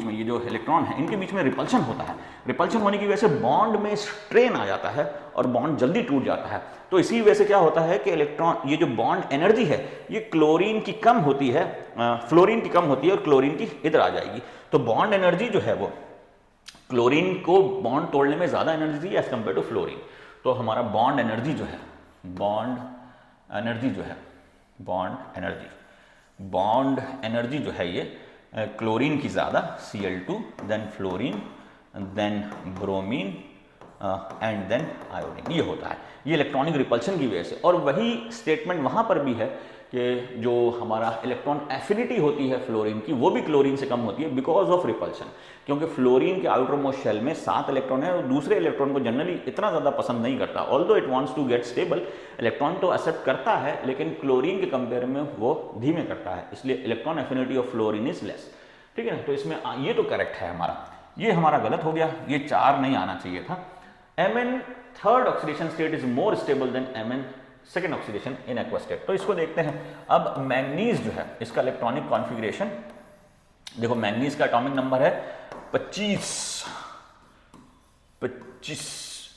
में ये जो इलेक्ट्रॉन है इनके बीच में रिपल्शन होता है। रिपल्शन होने की वजह से बॉन्ड में स्ट्रेन आ जाता है और बॉन्ड जल्दी टूट जाता है। तो इसी वजह से क्या होता है कि इलेक्ट्रॉन, ये जो बॉन्ड एनर्जी है ये क्लोरीन की कम होती है, फ्लोरीन की कम होती है, और क्लोरीन की इधर आ जाएगी। तो बॉन्ड एनर्जी जो है वो क्लोरीन को बॉन्ड तोड़ने में ज्यादा energy as compare to fluorine. तो हमारा बॉन्ड एनर्जी जो है ये क्लोरीन की ज्यादा, Cl2 then fluorine then bromine and then iodine, ये होता है, ये इलेक्ट्रॉनिक रिपल्शन की वजह से। और वही स्टेटमेंट वहाँ पर भी है कि जो हमारा इलेक्ट्रॉन एफिनिटी होती है फ्लोरीन की, वो भी क्लोरीन से कम होती है बिकॉज ऑफ रिपल्शन, क्योंकि फ्लोरीन के आउटर मोस्ट शेल में 7 इलेक्ट्रॉन है और दूसरे इलेक्ट्रॉन को जनरली इतना ज़्यादा पसंद नहीं करता। Although it wants to get stable, electron तो एक्सेप्ट करता है लेकिन क्लोरीन के कंपेयर में वो धीमे करता है, इसलिए electron affinity of fluorine is less. ठीक है, तो इसमें ये तो करेक्ट है हमारा, ये हमारा गलत हो गया, ये 4 नहीं आना चाहिए था। Mn third oxidation state is more stable then Mn second oxidation in aqua state. तो इसको देखते हैं। अब मैंगनीज जो है, इसका इलेक्ट्रॉनिक कॉन्फ़िगरेशन देखो, मैंगनीज का एटॉमिक नंबर है 25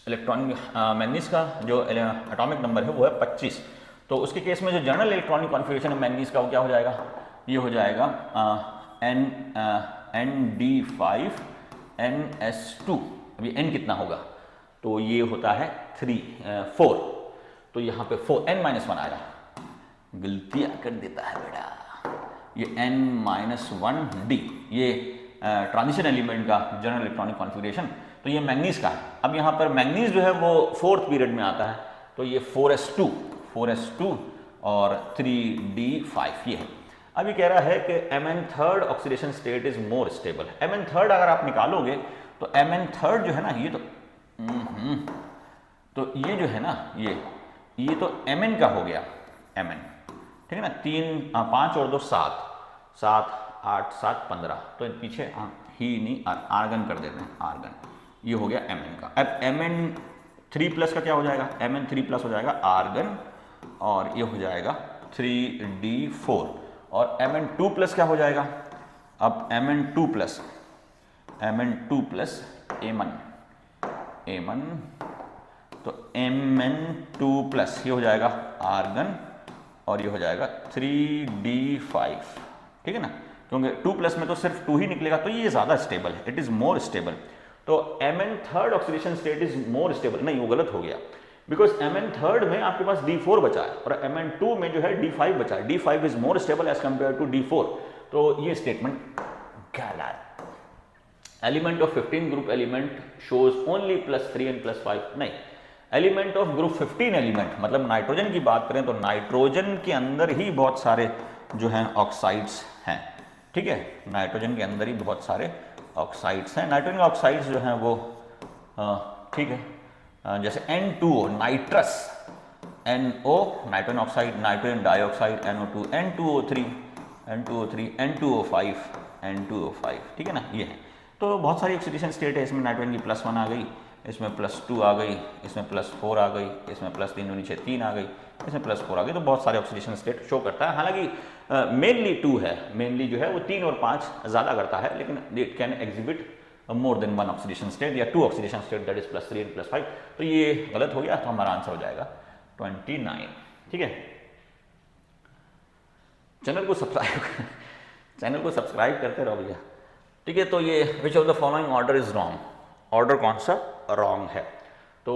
इलेक्ट्रॉनिक, मैंगनीज का जो एटॉमिक नंबर है वो है 25। तो उसके केस में जो जनरल इलेक्ट्रॉनिक कॉन्फ़िगरेशन है मैंगनीज का, वो क्या हो जाएगा, ये हो जाएगा ND5 NS2। अभी N कितना होगा, तो ये होता है 4, तो यहाँ पे 4N-1 आएगा, गलतियाँ कर देता है बेटा, ये N-1D, ये ट्रांजिशन एलिमेंट का जनरल इलेक्ट्रॉनिक कॉन्फ़िगरेशन। तो ये मैंगनीज का है। अब यहाँ पर मैंगनीज जो है वो 4th पीरियड में आता है, तो ये 4s2 और 3d5 ये है। अब ये कह रहा है कि Mn third oxidation state is more stable. Mn third अगर आप निकालोगे तो Mn थर्ड जो है ना, ये तो ये जो है ना, ये तो Mn का हो गया, Mn, ठीक है ना, 3 5 और 2 7 7 8 7 15, तो पीछे ही नहीं आर्गन कर देते हैं, आर्गन, ये हो गया Mn का। अब Mn3+ का क्या हो जाएगा, Mn3+ हो जाएगा आर्गन, और ये हो जाएगा 3d4, और Mn2+ क्या हो जाएगा, अब Mn2+ Amn, तो Mn2+ ये हो जाएगा आर्गन, और ये हो जाएगा 3d5, ठीक है ना, क्योंकि 2+ में तो सिर्फ 2 ही निकलेगा, तो ये ज़्यादा स्टेबल है, इट इज़ मोर स्टेबल। तो Mn third oxidation state is more stable, नहीं वो गलत हो गया, बिकॉज Mn थर्ड में आपके पास d4 बचा है और Mn2 में जो है d5 बचा है, d5 is more stable as compare to d4, तो ये स्टेटमेंट गलत। Element of 15 group element shows only +3 and +5, नहीं, एलिमेंट ऑफ ग्रुप 15 एलिमेंट, मतलब नाइट्रोजन की बात करें तो नाइट्रोजन के अंदर ही बहुत सारे जो हैं ऑक्साइड्स हैं, ठीक है, नाइट्रोजन के अंदर ही बहुत सारे ऑक्साइड्स हैं। नाइट्रोजन ऑक्साइड्स जो हैं वो ठीक है, जैसे N2O nitrous, NO nitrogen oxide, nitrogen dioxide NO2, N2O3, N2O5, N2O5, ठीक है ना, ये है। तो बहुत सारी ऑक्सीडेशन स्टेट है, इसमें नाइट्रोजन की +1 आ गई, इसमें +2 आ गई, इसमें +4 आ गई, इसमें +3 नीचे 3 आ गई, इसमें +4 आ गई, तो बहुत सारे ऑक्सीडेशन स्टेट शो करता है। हालांकि मेनली 2 है, मेनली जो है वो 3 और 5 ज़्यादा करता है, लेकिन it can exhibit more than 1 oxidation state या 2 oxidation state, that is +3 and +5। तो ये गलत हो गया, तो हमारा आंसर हो जाएगा 29, ठीक है। चैनल को सब्सक्राइब करते रहो भैया, ठीक है। तो ये विच of the following order is wrong, order कौन सा रॉन्ग है। तो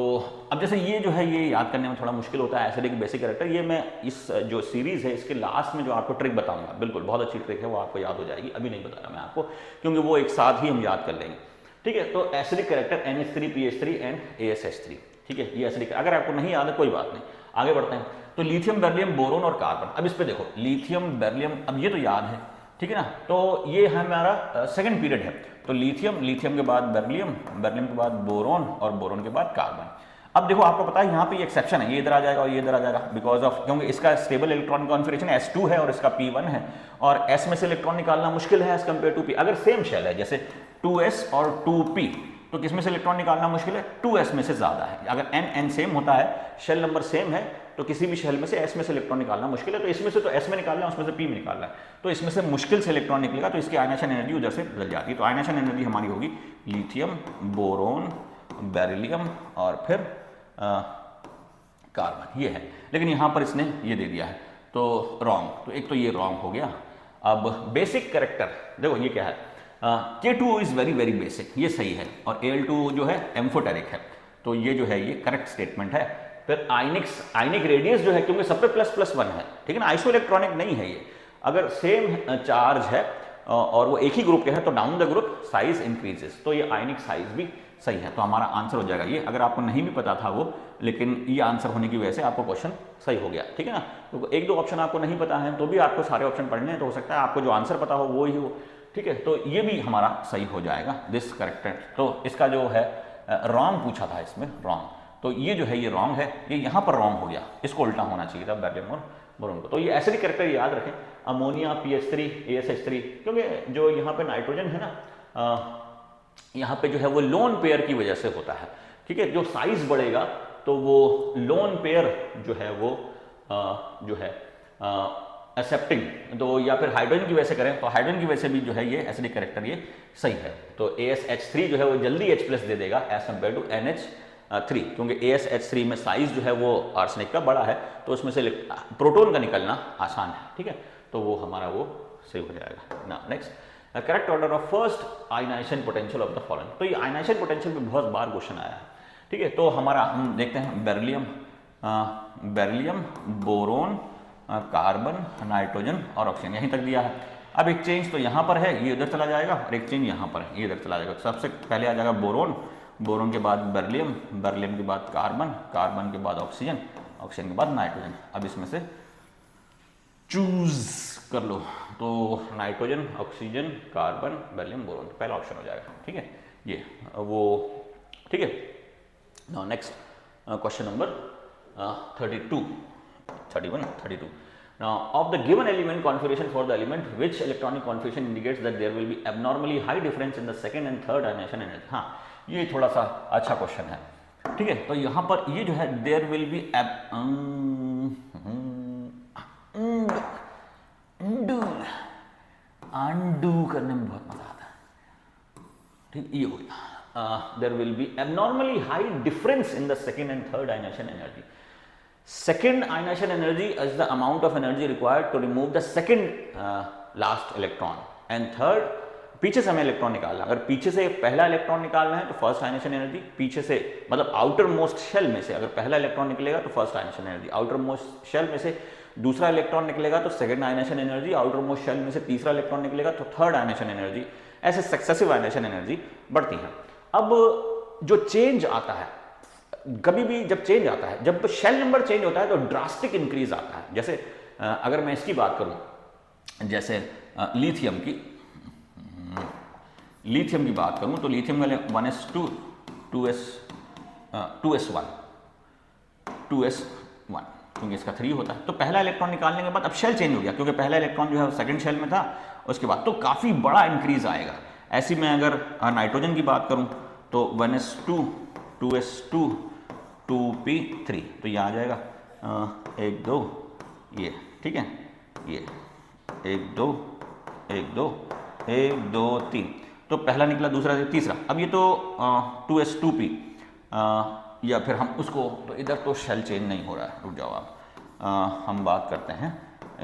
अब जैसे ये जो है, ये याद करने में थोड़ा मुश्किल होता है एसिडिक बेसिक कैरेक्टर, ये मैं इस जो सीरीज़ है इसके लास्ट में जो आपको ट्रिक बताऊंगा, बिल्कुल बहुत अच्छी ट्रिक है, वो आपको याद हो जाएगी, अभी नहीं बता रहा मैं आपको, क्योंकि वो एक साथ ही हम याद कर लेंगे, ठीक है। तो acidic character NH3PH3 and ASH3, ठीक है, ये एसिडिक, अगर आपको नहीं याद है कोई बात नहीं, आगे बढ़ते हैं। तो लिथियम, बेरिलियम, बोरोन और कार्बन। अब इस पे देखो, लिथियम, बेरिलियम, अब ये तो याद है, ठीक है ना, तो ये है हमारा सेकंड पीरियड है। तो लिथियम, लिथियम के बाद बेरिलियम, बेरिलियम के बाद बोरोन और बोरोन के बाद कार्बन। अब देखो आपको पता है यहाँ पे एक्सेप्शन है, ये इधर आ जाएगा और ये इधर आ जाएगा, बिकॉज ऑफ, क्योंकि इसका स्टेबल इलेक्ट्रॉनिक कॉन्फिगरेशन S2 है और इसका P1 है, और S में से इलेक्ट्रॉन निकालना मुश्किल है एज कंपेयर टू P। अगर सेम शेल है जैसे 2s और 2p, तो किसमें से इलेक्ट्रॉन निकालना मुश्किल है, 2s में से ज्यादा है। अगर n सेम होता है, शेल नंबर सेम है, तो किसी भी शेल में से s में से इलेक्ट्रॉन निकालना मुश्किल है, तो इसमें से तो s में निकालना है, उसमें से p में निकालना है, तो इसमें से मुश्किल से इलेक्ट्रॉन निकलेगा, तो इसकी आयनाइजेशन एनर्जी उधर से बदल जाती है। तो आयनाइजेशन एनर्जी हमारी होगी लिथियम, बोरोन, बेरिलियम और फिर कार्बन, ये है। लेकिन यहाँ पर इसने ये दे दिया है, तो रॉन्ग, तो एक तो ये रॉन्ग हो गया। अब बेसिक कैरेक्टर देखो, ये क्या है, K2O is very very basic, ये सही है, और Al2O जो है एम्फोटेरिक है, तो ये जो है ये करेक्ट स्टेटमेंट है। फिर आयनिक रेडियस जो है, क्योंकि सब पे ++1 है, ठीक है ना, आइसो इलेक्ट्रॉनिक नहीं है ये, अगर सेम चार्ज है और वो एक ही ग्रुप के है, तो down the group size increases, तो ये आयनिक साइज भी सही है। तो हमारा आंसर हो जाएगा ये। अगर आपको नहीं भी पता था वो, लेकिन ये आंसर होने की वजह से आपको क्वेश्चन सही हो गया, ठीक है ना। तो एक दो ऑप्शन आपको नहीं पता है तो भी आपको सारे ऑप्शन पढ़ने हैं, तो हो सकता है आपको जो आंसर पता हो वो ही हो, ठीक है। तो ये भी हमारा सही हो जाएगा, दिस करेक्टेड। तो इसका जो है रॉन्ग पूछा था इसमें, रॉन्ग, तो ये जो है ये रॉन्ग है, ये यहाँ पर रॉन्ग हो गया, इसको उल्टा होना चाहिए था बेरिलियम और बोरोन को। तो ये एसिडिक कैरेक्टर याद रखें, अमोनिया PH3 ASH3, क्योंकि जो यहाँ पे नाइट्रोजन है ना, यहाँ पे जो है वो लोन पेयर की वजह से होता है, ठीक है। जो साइज बढ़ेगा तो वो लोन पेयर जो है वो जो है एक्सेप्टिंग, तो या फिर हाइड्रोजन की वजह से करें तो हाइड्रोजन की वजह से भी जो है ये एसिडिक कैरेक्टर ये सही है। तो ASH3 जो है वो जल्दी H+ दे देगा एज कम्पेयर टू NH3, क्योंकि ASH3 में साइज जो है वो आर्सेनिक का बड़ा है, तो उसमें से प्रोटॉन का निकलना आसान है, ठीक है। तो वो हमारा वो सही हो जाएगा ना। Next, correct order of first ionization potential of the following. तो ये आयनाइजेशन पोटेंशियल पे बहुत बार क्वेश्चन आया है, ठीक है। तो हमारा हम देखते हैं बेरिलियम, बोरोन, कार्बन, नाइट्रोजन और ऑक्सीजन, यहीं तक दिया है। अब एक चेंज तो यहाँ पर है, ये उधर चला जाएगा, और एक चेंज यहाँ पर है, ये इधर चला जाएगा। सबसे पहले आ जाएगा बोरोन, बोरोन के बाद बेरिलियम, बेरिलियम के बाद कार्बन, कार्बन के बाद ऑक्सीजन, ऑक्सीजन के बाद नाइट्रोजन। अब इसमें से चूज कर लो, तो nitrogen, oxygen, carbon, beryllium, boron, पहला ऑप्शन हो जाएगा, ठीक है। ये वो ठीक है। Now next question number 31, 32. Now, of the given element configuration for the element, which electronic configuration indicates that there will be abnormally high difference in the second and third ionization energy? हाँ, ये थोड़ा सा अच्छा question है, ठीक है। तो यहाँ पर ये जो है there will be undo करने में बहुत मजा आता है, ठीक, ये हो गया। there will be abnormally high difference in the second and third ionization energy. Second ionization energy is the amount of energy required to remove the second last electron, and third, पीछे से हमें इलेक्ट्रॉन निकालना, अगर पीछे से पहला electron निकालना है तो फर्स्ट आयनाइजेशन एनर्जी, पीछे से मतलब आउटर मोस्ट शेल में से अगर पहला इलेक्ट्रॉन निकलेगा तो first ionization energy, outer most shell में से दूसरा इलेक्ट्रॉन निकलेगा तो second ionization energy, outer most shell में से तीसरा इलेक्ट्रॉन निकलेगा तो थर्ड आयनाइजेशन एनर्जी, ऐसे सक्सेसिव आयनाइजेशन एनर्जी बढ़ती है। अब जो चेंज आता है, कभी भी जब चेंज आता है, जब शेल नंबर चेंज होता है तो ड्रास्टिक इंक्रीज आता है। जैसे अगर मैं इसकी बात करूं, जैसे लिथियम की बात करूं तो लिथियम वाले 1s2 2s1 क्योंकि इसका 3 होता है, तो पहला इलेक्ट्रॉन निकालने के बाद अब शेल चेंज हो गया, क्योंकि पहला इलेक्ट्रॉन जो है सेकंड शेल में था, उसके बाद तो काफी बड़ा इंक्रीज आएगा। ऐसी में अगर नाइट्रोजन की बात करूं तो 1s2 2s2 2p3, तो ये आ जाएगा 1 2, ये ठीक है, ये 1 2 1 2 1 2 3, तो पहला निकला, दूसरा, तीसरा। अब ये तो 2s2p, या फिर हम उसको, तो इधर तो शेल चेंज नहीं हो रहा है, रुक जाओ आप, हम बात करते हैं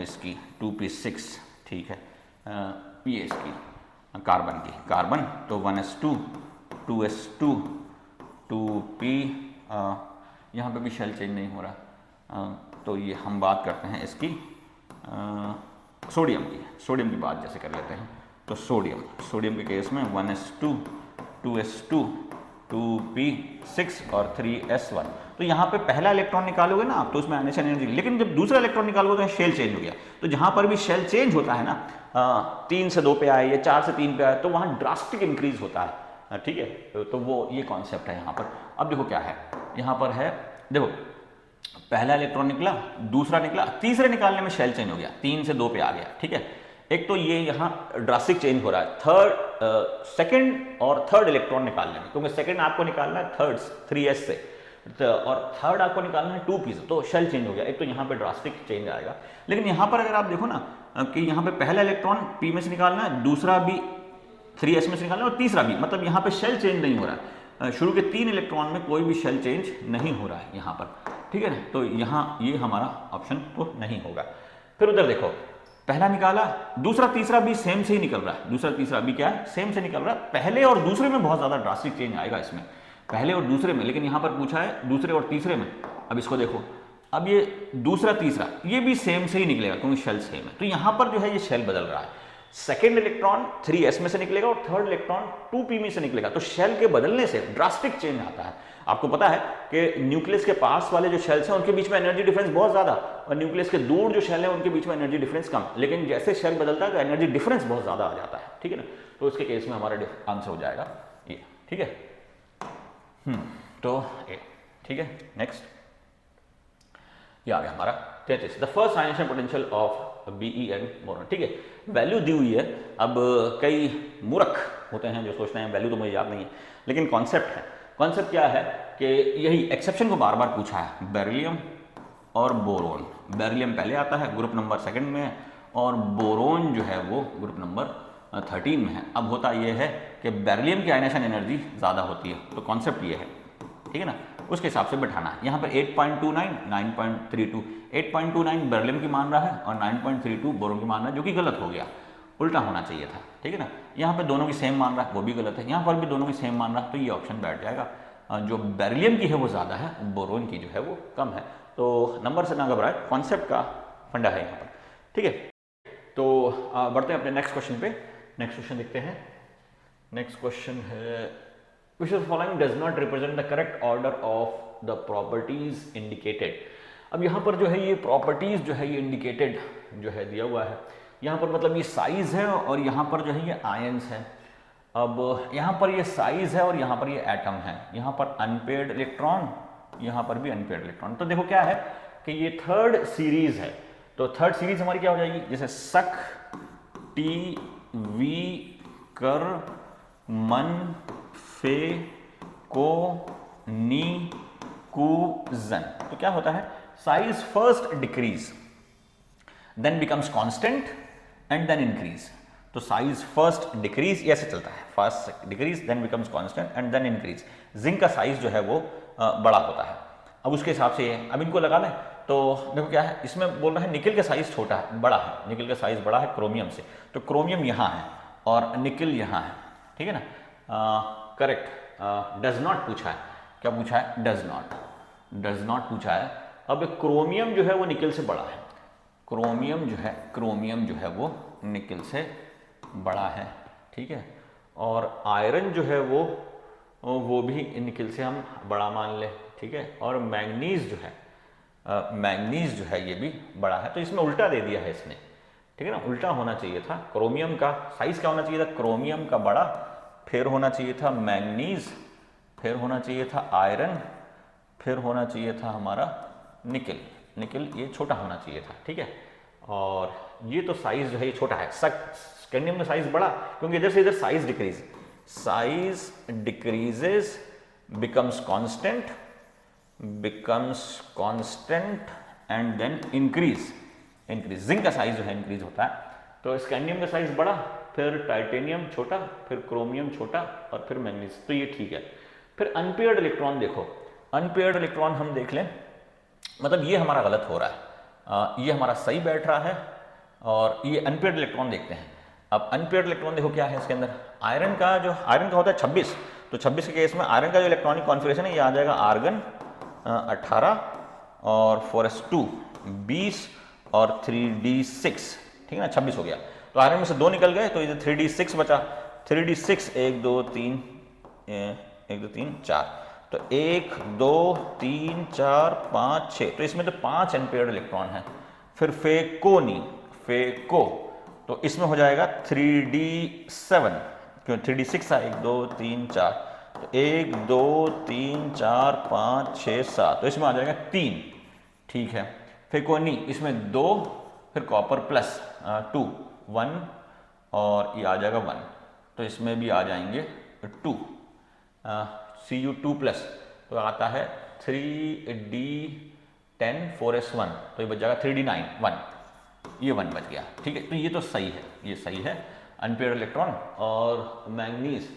इसकी 2p6, ठीक है, ये इसकी कार्बन की, कार्बन तो 1s2 2s2 2p, यहाँ पे भी शेल चेंज नहीं हो रहा, तो ये हम बात करते हैं इसकी सोडियम की बात जैसे कर लेते हैं, तो सोडियम के केस में 1s2 2s2 2p6 और 3s1, तो यहाँ पे पहला इलेक्ट्रॉन निकालोगे ना आप तो उसमें आयनाइजेशन एनर्जी, लेकिन जब दूसरा इलेक्ट्रॉन निकालोगे तो शेल चेंज हो गया। तो जहाँ पर भी शेल चेंज होता है ना, 3 से 2 पे आए या 4 से 3 पे आए, तो वहाँ ड्रास्टिक इंक्रीज होता है, ठीक है। तो वो ये कॉन्सेप्ट है यहाँ पर। अब देखो क्या है, यहाँ पर है, देखो पहला इलेक्ट्रॉन निकला, दूसरा निकला, तीसरे निकालने में शेल चेंज हो गया, 3 से 2 पे आ गया, ठीक है। एक तो ये यहाँ ड्रास्टिक चेंज हो रहा है सेकंड और थर्ड इलेक्ट्रॉन निकालने में, क्योंकि सेकंड आपको निकालना है 3s से, और थर्ड आपको निकालना है 2p से, तो शेल चेंज हो गया। एक तो यहाँ पे ड्रास्टिक चेंज आएगा, लेकिन यहाँ पर अगर आप देखो ना कि यहाँ पे पहला इलेक्ट्रॉन p में से निकालना है, दूसरा भी 3s में से निकालना है, और तीसरा भी, मतलब यहाँ पे शेल चेंज नहीं हो रहा है, शुरू के 3 इलेक्ट्रॉन में कोई भी शेल चेंज नहीं हो रहा है यहाँ पर, ठीक है ना। तो यहाँ ये हमारा ऑप्शन तो नहीं होगा। फिर उधर देखो, पहला निकाला, दूसरा तीसरा भी सेम से ही निकल रहा है, दूसरा तीसरा भी क्या है, सेम से निकल रहा है। पहले और दूसरे में बहुत ज्यादा ड्रास्टिक चेंज आएगा इसमें, पहले और दूसरे में, लेकिन यहाँ पर पूछा है दूसरे और तीसरे में। अब इसको देखो, अब ये दूसरा तीसरा ये भी सेम से ही निकलेगा, क्योंकि शेल सेम है, तो यहाँ पर जो है ये शेल बदल रहा है। सेकेंड इलेक्ट्रॉन 3s में से निकलेगा और थर्ड इलेक्ट्रॉन 2p में से निकलेगा। तो शेल के बदलने से ड्रास्टिक चेंज आता है। आपको पता है कि न्यूक्लियस के पास वाले जो शेल्स हैं उनके बीच में एनर्जी डिफरेंस बहुत ज्यादा, और न्यूक्लियस के दूर जो शेल है उनके बीच में एनर्जी डिफरेंस कम। लेकिन जैसे शेल बदलता है तो एनर्जी डिफरेंस बहुत ज्यादा आ जाता है, ठीक है ना। तो उसके केस में हमारा आंसर हो जाएगा ये, ठीक है। तो ए, ठीक है। नेक्स्ट ये आ गया हमारा 33, the first ionisation potential of BeN boron, ठीक है। वैल्यू दी हुई है। अब कई मूर्ख होते हैं जो सोचते हैं, वैल्यू तो मुझे याद नहीं है, लेकिन कॉन्सेप्ट है। कॉन्सेप्ट क्या है कि यही एक्सेप्शन को बार बार पूछा है, बेरिलियम और बोरोन। बेरिलियम पहले आता है, ग्रुप नंबर सेकंड में है, और बोरोन जो है वो ग्रुप नंबर 13 में है। अब होता यह है कि बेरिलियम की आयनेशन एनर्जी ज़्यादा होती है, तो कॉन्सेप्ट ये है, ठीक है ना। उसके हिसाब से बैठाना है। यहाँ पर 8.29, 9.32, 8.29 बेरिलियम की मान रहा है और 9.32 बोरोन की मान रहा है, जो कि गलत हो गया, उल्टा होना चाहिए था, ठीक है ना। यहाँ पे दोनों की सेम मान रहा है, वो भी गलत है। यहाँ पर भी दोनों की सेम मान रहा है, तो ये ऑप्शन बैठ जाएगा। जो बेरिलियम की है वो ज़्यादा है, बोरोन की जो है वो कम है। तो नंबर से ना घबराए, कॉन्सेप्ट का फंडा है यहाँ पर, ठीक है। तो बढ़ते हैं अपने नेक्स्ट क्वेश्चन पे। नेक्स्ट क्वेश्चन देखते हैं। नेक्स्ट क्वेश्चन है, which of the following does not represent the correct order of the properties indicated। अब यहाँ पर जो है ये प्रॉपर्टीज जो है ये इंडिकेटेड जो है दिया हुआ है। यहाँ पर मतलब ये साइज है और यहाँ पर जो है ये आयंस है। अब यहाँ पर ये साइज है और यहाँ पर ये एटम है। यहाँ पर अनपेयर्ड इलेक्ट्रॉन, यहाँ पर भी अनपेयर्ड इलेक्ट्रॉन। तो देखो क्या है कि ये थर्ड सीरीज है, तो थर्ड सीरीज हमारी क्या हो जाएगी, जैसे सक, टी, वी, कर, मन, फे, को, नी, कु, जन। तो क्या होता है, size first decrease then becomes constant and then increase. तो साइज फर्स्ट डिक्रीज ऐसे चलता है, first decrease then becomes constant and then increase. Zinc का साइज जो है वो बड़ा होता है। अब उसके हिसाब से अब इनको लगा लें तो देखो क्या है, इसमें बोल रहा है निकल का साइज छोटा है, बड़ा है, निकल का साइज बड़ा है क्रोमियम से। तो क्रोमियम यहाँ है और निकल यहाँ है, ठीक है ना। करेक्ट। डज नॉट पूछा है, क्या पूछा है, डज नॉट पूछा है। अब क्रोमियम जो है वो निकल से बड़ा है, क्रोमियम जो है वो निकल से बड़ा है, ठीक है। और आयरन जो है वो भी निकल से हम बड़ा मान ले, ठीक है। और मैंगनीज जो है ये भी बड़ा है। तो इसमें उल्टा दे दिया है इसने, ठीक है ना, उल्टा होना चाहिए था। क्रोमियम का साइज क्या होना चाहिए था, क्रोमियम का बड़ा, फिर होना चाहिए था मैंगनीज, फिर होना चाहिए था आयरन, फिर होना चाहिए था हमारा निकल ये छोटा होना चाहिए था, ठीक है। और ये तो साइज जो है ये छोटा है, स्कैंडियम में साइज बड़ा, क्योंकि इधर से इधर size decreases becomes constant and then increase. Zinc का साइज जो है इंक्रीज होता है। तो स्कैंडियम का साइज बड़ा, फिर टाइटेनियम छोटा, फिर क्रोमियम छोटा और फिर मैंगनीज। तो ये ठीक है। फिर अनपेयर्ड इलेक्ट्रॉन देखो, अनपेयर्ड इलेक्ट्रॉन हम देख लें, मतलब ये हमारा गलत हो रहा है, ये हमारा सही बैठ रहा है। और ये अनपेयर्ड इलेक्ट्रॉन देखते हैं। अब अनपेयर्ड इलेक्ट्रॉन देखो क्या है इसके अंदर, आयरन का होता है 26। तो 26 के केस में आयरन का जो इलेक्ट्रॉनिक कॉन्फ़िगरेशन है ये आ जाएगा आर्गन 18 और 4s2 20 और 3d6, ठीक है ना, 26 हो गया। तो आयरन में से 2 निकल गए, तो इधर 3d6 बचा। 3d6 1 2 3 4, तो 1 2 3 4 5 6, तो इसमें तो 5 अनपेयर्ड इलेक्ट्रॉन है। फिर फेको, तो इसमें हो जाएगा 3d7, क्यों 3d6 है, 1 2 3 4, तो 1 2 3 4 5 6 7, तो इसमें आ जाएगा 3, ठीक है। फेकोनी इसमें 2, फिर कॉपर प्लस 2 1 और ये आ जाएगा 1, तो इसमें भी आ जाएंगे 2, Cu2 प्लस, तो आता है 3d10 4s1, तो ये बच जाएगा 3d9 1, ये 1 बच गया, ठीक है। तो ये तो सही है, ये सही है अनपेयर्ड इलेक्ट्रॉन। और मैंगनीज,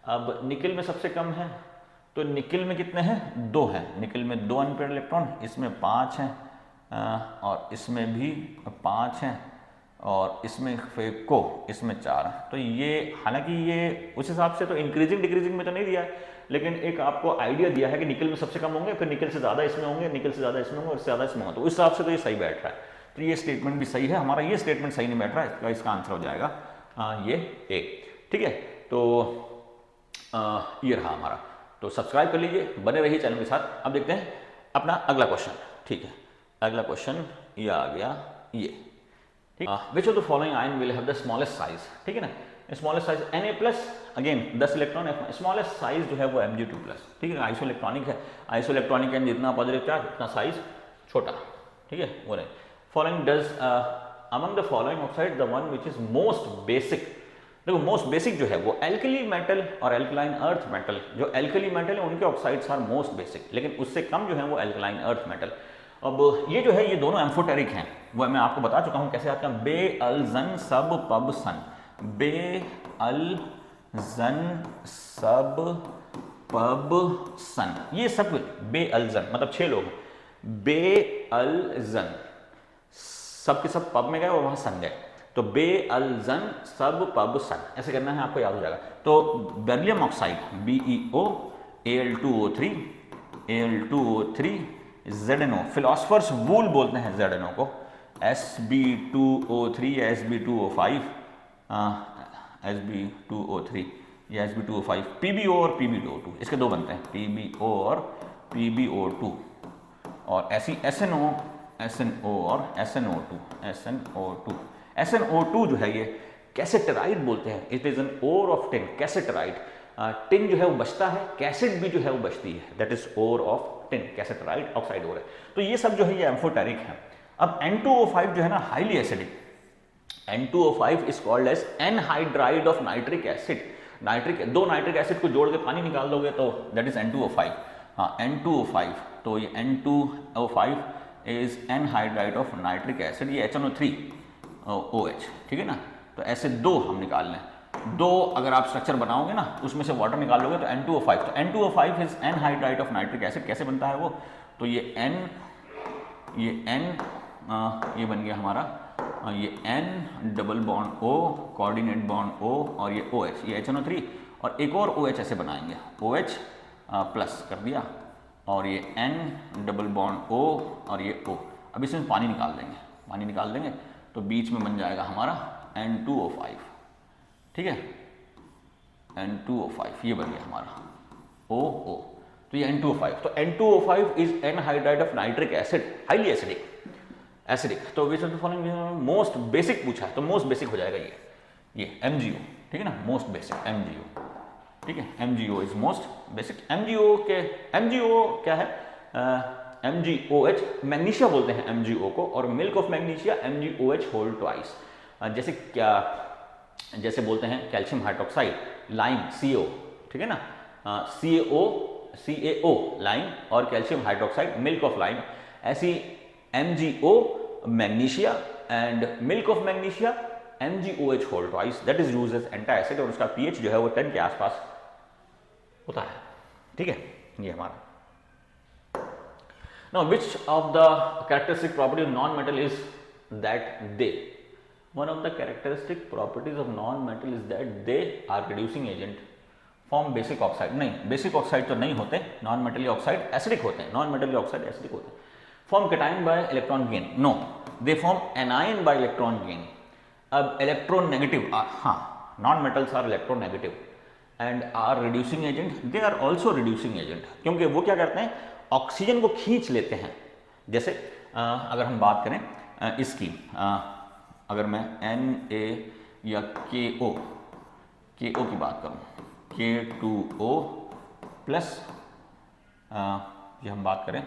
अब निकल में सबसे कम है, तो निकल में कितने हैं, 2 हैं। निकल में 2 अनपेयर्ड इलेक्ट्रॉन, इसमें 5 हैं और इसमें भी 5 हैं और इसमें फेको इसमें 4 हैं। तो ये हालांकि ये उस हिसाब से तो इंक्रीजिंग डिक्रीजिंग में तो नहीं दिया है, लेकिन एक आपको आइडिया दिया है कि निकल में सबसे कम होंगे, फिर निकल से ज़्यादा इसमें होंगे, निकल से ज़्यादा इसमें होंगे और इससे ज़्यादा इसमें होंगे। तो उस हिसाब से तो ये सही बैठ रहा है। तो ये स्टेटमेंट भी सही है हमारा, ये स्टेटमेंट सही नहीं बैठ रहा है, इसका आंसर हो जाएगा ये ए, ठीक है। तो ये रहा हमारा, तो सब्सक्राइब कर लीजिए, बने रहिए चैनल के साथ। अब देखते हैं अपना अगला क्वेश्चन, ठीक है। अगला क्वेश्चन ये आ गया, ये ठीक, विच of the following ion will have the smallest size, ठीक है ना। Smallest size Na+, again 10 electron, smallest size जो है वो Mg2+, ठीक है। आइसोइलेक्ट्रॉनिक है, आइसोइलेक्ट्रॉनिक है, जितना पॉजिटिव चार्ज उतना साइज छोटा, ठीक है। वो नहीं, following does among the following oxide the one which is most basic. देखो मोस्ट बेसिक जो है वो एल्कली मेटल और एल्कलाइन अर्थ मेटल, जो एल्कली मेटल है उनके ऑक्साइड्स आर मोस्ट बेसिक, लेकिन उससे कम जो है वो एल्कलाइन अर्थ मेटल। अब ये जो है ये दोनों एम्फोटेरिक हैं, वो मैं आपको बता चुका हूँ कैसे आते हैं। बे-अल-जन सब पब सन, बे-अल-जन सब पब सन, ये सब बे-अल-जन मतलब 6 लोग, बे-अल-जन सब के सब पब में गए और वहां सन गए, तो बे-अल-जन सब पब सन, ऐसे करना है, आपको याद हो जाएगा। तो beryllium oxide BeO Al2O3 Al2O3 ZnO, philosophers wool बोलते हैं ZnO को, Sb2O3 या Sb2O5, Sb2O3 या Sb2O5, PbO और PbO2, इसके दो बनते हैं, PbO और PbO2, और ऐसी SnO और SnO2 जो है ये कैसेटराइड बोलते हैं, it is an ore of tin, cassiterite. Tin जो है वो बचता है, कैसेट भी जो है वो बचती है, that is ore of tin, cassiterite oxide ore है। तो ये सब जो है ये एम्फोटेरिक है। अब N2O5 जो है ना highly acidic, N2O5 is called as anhydride of nitric acid. दो नाइट्रिक एसिड को जोड़ के पानी निकाल दोगे तो दैट इज N2O5। हाँ N2O5, तो ये N2O5 is anhydride of nitric acid, ये HNO3OH, ठीक है ना। तो ऐसे दो हम निकाल लें, दो अगर आप स्ट्रक्चर बनाओगे ना उसमें से वाटर निकाल लोगे तो N2O5, तो N2O5 is anhydride of nitric acid. कैसे बनता है वो, तो ये N ये बन गया हमारा, ये N double bond O, coordinate bond O, और ये OH, ये HNO3, और एक और OH ऐसे बनाएंगे, OH प्लस कर दिया, और ये N डबल बॉन्ड O और ये O। अब इसमें पानी निकाल देंगे, तो बीच में बन जाएगा हमारा N2O5, ठीक है, N2O5 ये बन गया हमारा OO, तो ये N2O5, तो N2O5 is anhydride of nitric acid, highly acidic. तो which of the following most basic पूछा है, तो मोस्ट बेसिक हो जाएगा ये MgO, ठीक है ना, मोस्ट बेसिक MgO, ठीक है। MgO is most basic. MgO क्या है, MgOH, मैग्नीशिया बोलते हैं MgO को, और milk of magnesia MgOH whole twice. जैसे बोलते हैं कैल्शियम हाइड्रोक्साइड, लाइम CO, ठीक है ना, CaO लाइम, और calcium hydroxide milk of lime, ऐसी MgO magnesia and milk of magnesia MgOH whole twice, that is used as antacid, और उसका pH जो है वो 10 के आसपास होता है, ठीक है। ये हमारा now which of the characteristic property of non-metal is that they, one of the characteristic properties of non-metal is that they are reducing agent, form basic oxide, नहीं basic oxide तो नहीं होते, non-metallic oxide acidic होते हैं, non-metallic oxide acidic होते हैं, form cation by electron gain, no they form anion by electron gain। अब electron negative, हाँ non-metals are electron negative and are reducing agent, they are also reducing agent, क्योंकि वो क्या करते हैं, ऑक्सीजन को खींच लेते हैं। जैसे अगर हम बात करें इसकी, अगर मैं Na या KO की बात करूं, K2O प्लस, ये हम बात करें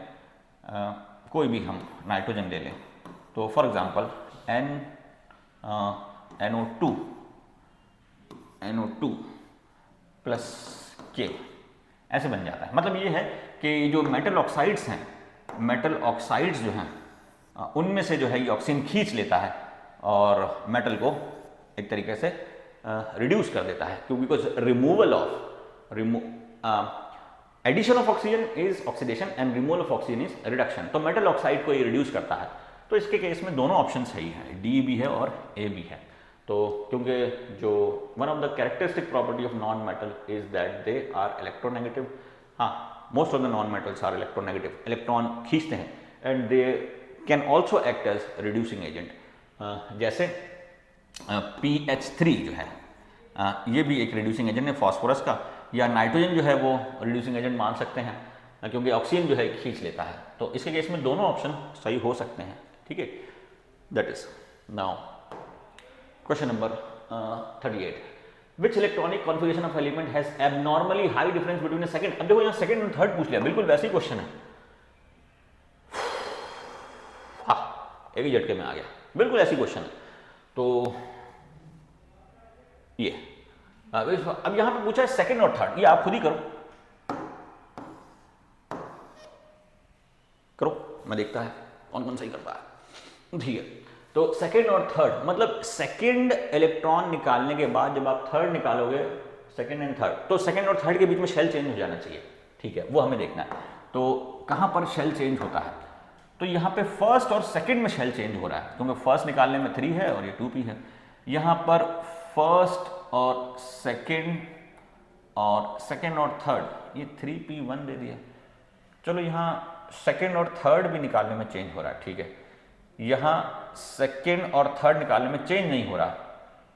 कोई भी हम नाइट्रोजन ले लें, तो for example NO2 plus K, ऐसे बन जाता है। मतलब ये है कि जो मेटल ऑक्साइड्स हैं, मेटल ऑक्साइड्स जो हैं उनमें से जो है ये ऑक्सीजन खींच लेता है और मेटल को एक तरीके से रिड्यूस कर देता है, क्योंकि because addition of oxygen is oxidation and removal of oxygen is reduction, तो मेटल ऑक्साइड को ये रिड्यूस करता है। तो इसके केस में दोनों ऑप्शन सही है, डी भी है और ए भी है। तो क्योंकि जो one of the characteristic property of non metal is that they are electronegative, हाँ most of the non metals are electronegative, electron खींचते हैं, and they can also act as reducing agent. जैसे PH3 जो है ये भी एक रिड्यूसिंग एजेंट है फॉस्फोरस का, या नाइट्रोजन जो है वो रिड्यूसिंग एजेंट मान सकते हैं क्योंकि ऑक्सीजन जो है खींच लेता है। तो इसके केस में दोनों ऑप्शन सही हो सकते हैं, ठीक है। That is now question number 38, which electronic configuration of element has abnormally high difference between a second. अब देखो यहाँ सेकंड और थर्ड पूछ लिया, बिल्कुल वैसे ही क्वेश्चन है, हाँ एक ही झटके में आ गया, बिल्कुल ऐसी क्वेश्चन है। तो ये अब यहां पे पूछा है सेकंड और थर्ड, ये आप खुद ही करो मैं देखता है कौन कौन सही करता है, ठीक है। तो सेकंड और थर्ड मतलब सेकंड इलेक्ट्रॉन निकालने के बाद जब आप थर्ड निकालोगे, सेकंड एंड थर्ड, तो सेकंड और थर्ड के बीच में शेल चेंज हो जाना चाहिए, ठीक है, वो हमें देखना है। तो कहां पर शेल चेंज होता है, तो यहाँ पे फर्स्ट और सेकंड में शेल चेंज हो रहा है, क्योंकि फर्स्ट निकालने में 3 है और ये 2p है। यहाँ पर फर्स्ट और सेकंड और थर्ड ये 3p1 दे दिया। चलो यहाँ सेकंड और थर्ड भी निकालने में चेंज हो रहा है, ठीक है। यहाँ सेकंड और थर्ड निकालने में चेंज नहीं हो रहा,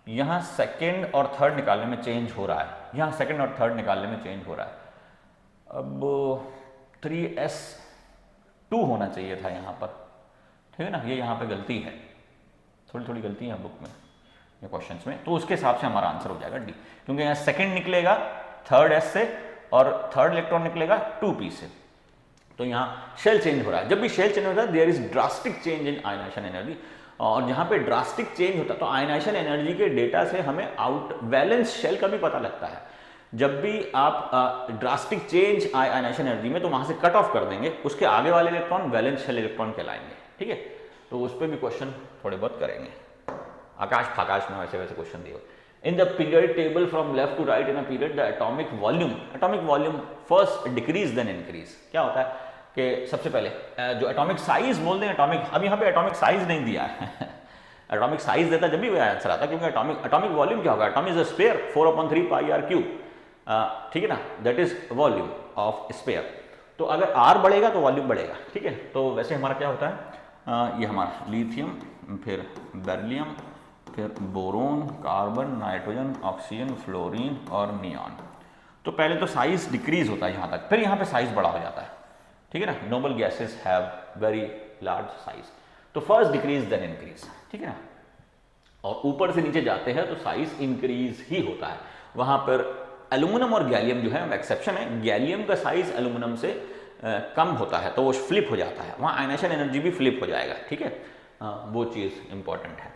यहाँ सेकंड और थर्ड निकालने में चेंज हो रहा है, यहाँ सेकंड और थर्ड निकालने में चेंज हो रहा है। अब 3s2 होना चाहिए था यहाँ पर, ठीक है ना, ये यहाँ पे गलती है, थोड़ी थोड़ी गलती है बुक में या क्वेश्चंस में, तो उसके हिसाब से हमारा आंसर हो जाएगा डी, क्योंकि यहाँ सेकंड निकलेगा थर्ड s से और थर्ड इलेक्ट्रॉन निकलेगा 2p से। तो यहाँ शेल चेंज हो रहा है, जब भी शेल चेंज होता है there is drastic change in ionisation energy, और जहाँ पे ड्रास्टिक चेंज होता है तो आयनाइजेशन एनर्जी के डेटा से हमें आउट वैलेंस शेल का भी पता लगता है। जब भी आप ड्रास्टिक चेंज आए आयनाइजेशन एनर्जी में तो वहां से कट ऑफ कर देंगे, उसके आगे वाले इलेक्ट्रॉन वैलेंस शेल इलेक्ट्रॉन कहलाएंगे, ठीक है। तो उस पर भी क्वेश्चन थोड़े बहुत करेंगे, आकाश फाकाश में वैसे वैसे क्वेश्चन दिए। In the period table from left to right in a period the atomic volume first decrease then increase. क्या होता है कि सबसे पहले जो एटॉमिक साइज बोल दें, एटॉमिक, अब यहाँ पे एटॉमिक साइज नहीं दिया है एटॉमिक साइज देता जब भी वह आंसर आता, क्योंकि एटॉमिक वॉल्यूम क्या होगा, atomic is a sphere 4/3 πr3, ठीक है ना, that is volume of sphere. तो अगर आर बढ़ेगा तो वॉल्यूम बढ़ेगा, ठीक है। तो वैसे हमारा क्या होता है, ये हमारा लिथियम, फिर बेरिलियम, फिर boron, carbon, nitrogen, oxygen, fluorine और नियॉन। तो पहले तो साइज डिक्रीज होता है यहाँ तक, फिर यहाँ पे साइज बड़ा हो जाता है, ठीक है ना। Noble gases have very large size, तो फर्स्ट डिक्रीज देन इंक्रीज, ठीक है ना। और ऊपर से नीचे जाते हैं तो साइज इंक्रीज ही होता है। वहां पर एल्यूमिनियम और गैलियम जो है एक्सेप्शन है, गैलियम का साइज एल्यूमिनियम से कम होता है तो वो फ्लिप हो जाता है, वहां आयनाइजेशन एनर्जी भी फ्लिप हो जाएगा, ठीक है। वो चीज इंपॉर्टेंट है,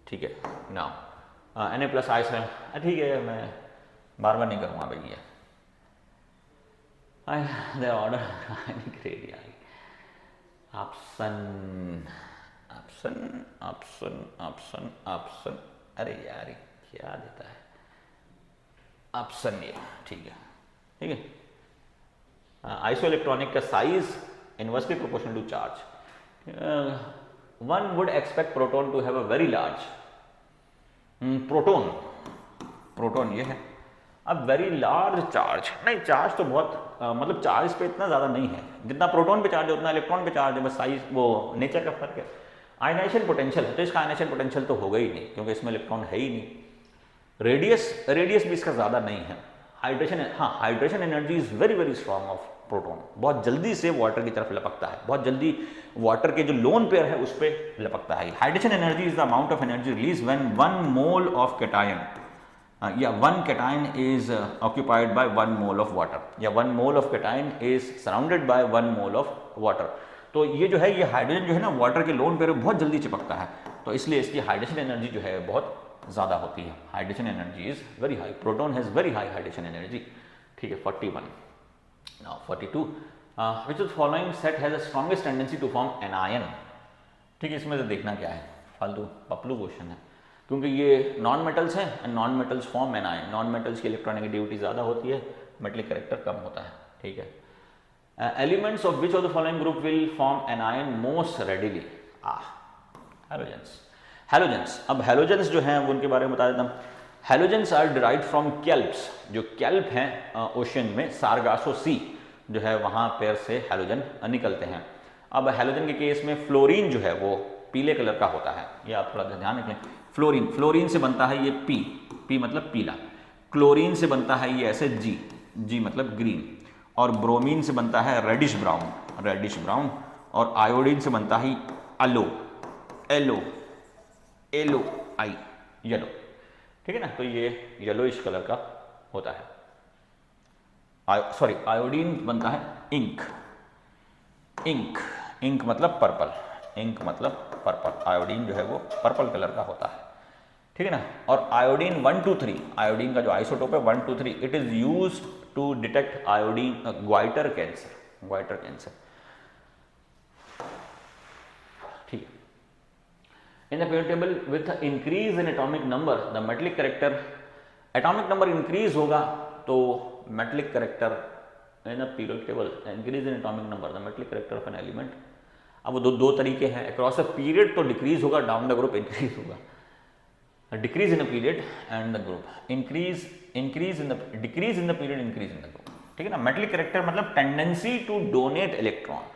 ठीक है। नाउ Na+I, ठीक है, मैं बार बार नहीं करूंगा भैया, ऑर्डर ऑप्शन, अरे यार क्या देता है ऑप्शन, ये ठीक है, ठीक है। आइसोइलेक्ट्रॉनिक का size inversely proportional to charge, one would expect proton to have a very large, proton ये है। अब वेरी लार्ज चार्ज नहीं, चार्ज तो बहुत मतलब चार्ज पे इतना ज़्यादा नहीं है, जितना प्रोटॉन पे चार्ज है उतना इलेक्ट्रॉन पे चार्ज है, बस साइज वो नेचर का फर्क है। आयनाइजेशन पोटेंशियल है तो इसका आयनाइजेशन पोटेंशियल तो होगा ही नहीं, क्योंकि इसमें इलेक्ट्रॉन है ही नहीं। रेडियस भी इसका ज़्यादा नहीं है। हाइड्रेशन, हाँ hydration energy is very very strong of proton, बहुत जल्दी से वाटर की तरफ लपकता है, बहुत जल्दी वाटर के जो लोन पेयर है उस पर लपकता है। Hydration energy is the amount of energy release when 1 mole of cation या 1 cation is occupied by 1 mole of water, या 1 mole of cation is surrounded by 1 mole of water। तो ये जो है, ये हाइड्रोजन जो है ना वाटर के लोन पेयर बहुत जल्दी चिपकता है, तो इसलिए इसकी हाइड्रेशन एनर्जी जो है बहुत ज़्यादा होती है। Hydration energy is very high, proton has very high hydration energy, ठीक है। 41, now 42, which of following set has the strongest tendency to form anion, ठीक है। इसमें से देखना क्या है, फालतू पपलू क्वेश्चन है, क्योंकि ये नॉन मेटल्स हैं and non metals form anion. Non metals की इलेक्ट्रोनेगेटिविटी ज़्यादा होती है, मेटलिक कैरेक्टर कम होता है, ठीक है। Elements of which of the following group will form anion most readily, halogens. अब हैलोजेंस जो हैं वो उनके बारे में बता देता हूँ। Halogens are derived from kelps, जो कैल्प हैं ओशन में, सारगासो सी जो है वहाँ पेड़ से हैलोजन निकलते हैं। अब हैलोजन के केस में फ्लोरीन जो है वो पीले कलर का होता है, ये आप थोड़ा ध्यान रखें। फ्लोरीन, फ्लोरीन से बनता है ये पी, पी मतलब पीला। क्लोरीन से बनता है ये ऐसे जी, जी मतलब ग्रीन। और ब्रोमीन से बनता है रेडिश ब्राउन, रेडिश ब्राउन। और आयोडीन से बनता है अलो, एलो, एलो आई, येलो। ठीक है ना, तो ये येलोइश कलर का होता है। सॉरी, आयोडीन बनता है इंक, इंक, इंक मतलब पर्पल, इंक मतलब पर्पल। आयोडीन जो है वो पर्पल कलर का होता है। ठीक है ना। और आयोडीन 1 2 3, आयोडीन का जो आइसोटोप है 1 2 3, it is used to detect iodine goitre cancer, goitre cancer. ठीक है। In the periodic table with increase in atomic number the metallic character, atomic number increase होगा तो metallic character in the periodic table increase in atomic number the metallic character of an element। अब वो दो तरीके हैं, across a period तो decrease होगा, down the group increase होगा। decrease in a period and the group increase, increase in the decrease in the period, increase in the group। ठीक है ना। metallic character मतलब tendency to donate electron,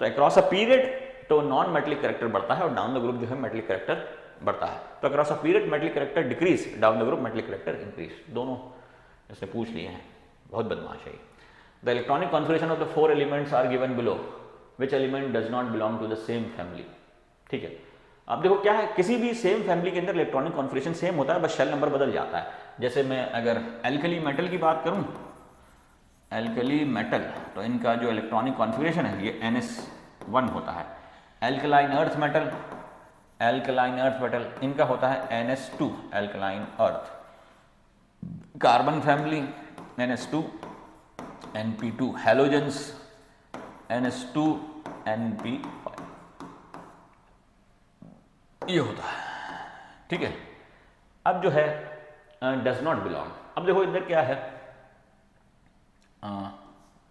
तो across a period तो non metallic character बढ़ता है और down the group जो है मेटलिक कैरेक्टर बढ़ता है। तो across a period metallic character decrease, down the group metallic character increase. दोनों इसने पूछ लिए हैं, बहुत बदमाश है। The electronic configuration of the 4 elements are given below, which element does not belong to the same family. ठीक है। अब देखो क्या है, किसी भी सेम फैमिली के अंदर इलेक्ट्रॉनिक कॉन्फिगरेशन सेम होता है, बस शेल नंबर बदल जाता है। जैसे मैं अगर एल्कली मेटल की बात करूं, एल्कली मेटल, तो इनका जो इलेक्ट्रॉनिक कॉन्फिगरेशन है ये NS1 होता है। Alkaline earth metal, alkaline earth metal, इनका होता है NS2, alkaline earth. Carbon family NS2, NP2, halogens NS2, NP5, ये होता है। ठीक है। अब जो है डज नॉट बिलोंग, अब देखो इधर क्या है,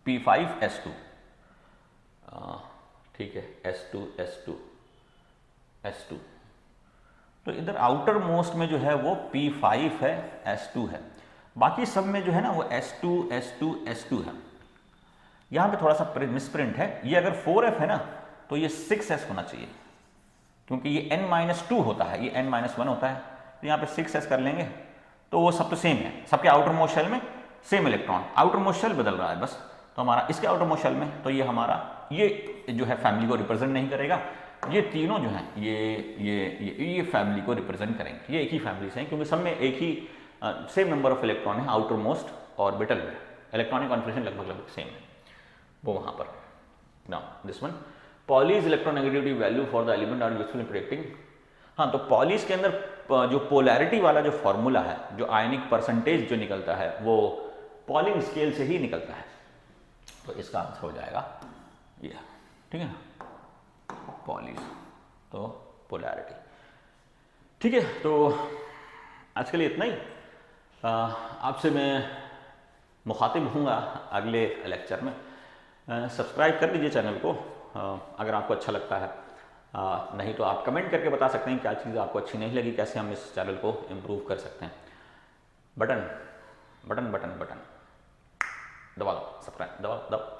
P5S2, ठीक है, S2 S2 S2, तो इधर आउटर मोस्ट में जो है वो P5 है, S2 है। बाकी सब में जो है ना वो S2 S2 S2 है। यहाँ पे थोड़ा सा मिसप्रिंट है, ये अगर 4F है ना तो ये 6S होना चाहिए, क्योंकि ये N-2 होता है, ये N-1 होता है। तो यहाँ पे 6S कर लेंगे तो वो सब तो सेम है, सबके आउटर मोस्ट शेल में same electron, outer most shell बदल रहा है बस। तो हमारा इसके आउटर मोस्ट शेल में, तो ये हमारा ये जो है फैमिली को रिप्रेजेंट नहीं करेगा, ये तीनों जो हैं ये फैमिली को रिप्रेजेंट करेंगे, ये एक ही फैमिली से हैं, क्योंकि सब में एक ही सेम नंबर ऑफ इलेक्ट्रॉन है आउटर मोस्ट ऑर्बिटल में, इलेक्ट्रॉनिक कॉन्फिगरेशन लगभग सेम है वो वहाँ पर। Now this one, Pauli's electronegativity value for the element are useful in predicting. हाँ, तो पॉलीज के अंदर जो पोलैरिटी वाला जो फॉर्मूला है, जो आयनिक परसेंटेज जो निकलता है वो पॉलिंग स्केल से ही निकलता है। तो इसका आंसर हो जाएगा ये, ठीक है ना, पॉलीज तो पोलैरिटी। ठीक है, तो आज के लिए इतना ही। आपसे मैं मुखातिब हूँगा अगले लेक्चर में। सब्सक्राइब कर लीजिए चैनल को अगर आपको अच्छा लगता है, नहीं तो आप कमेंट करके बता सकते हैं क्या चीज़ आपको अच्छी नहीं लगी, कैसे हम इस चैनल को इम्प्रूव कर सकते हैं। बटन बटन बटन बटन दबा दो, सब्सक्राइब दबा दबा।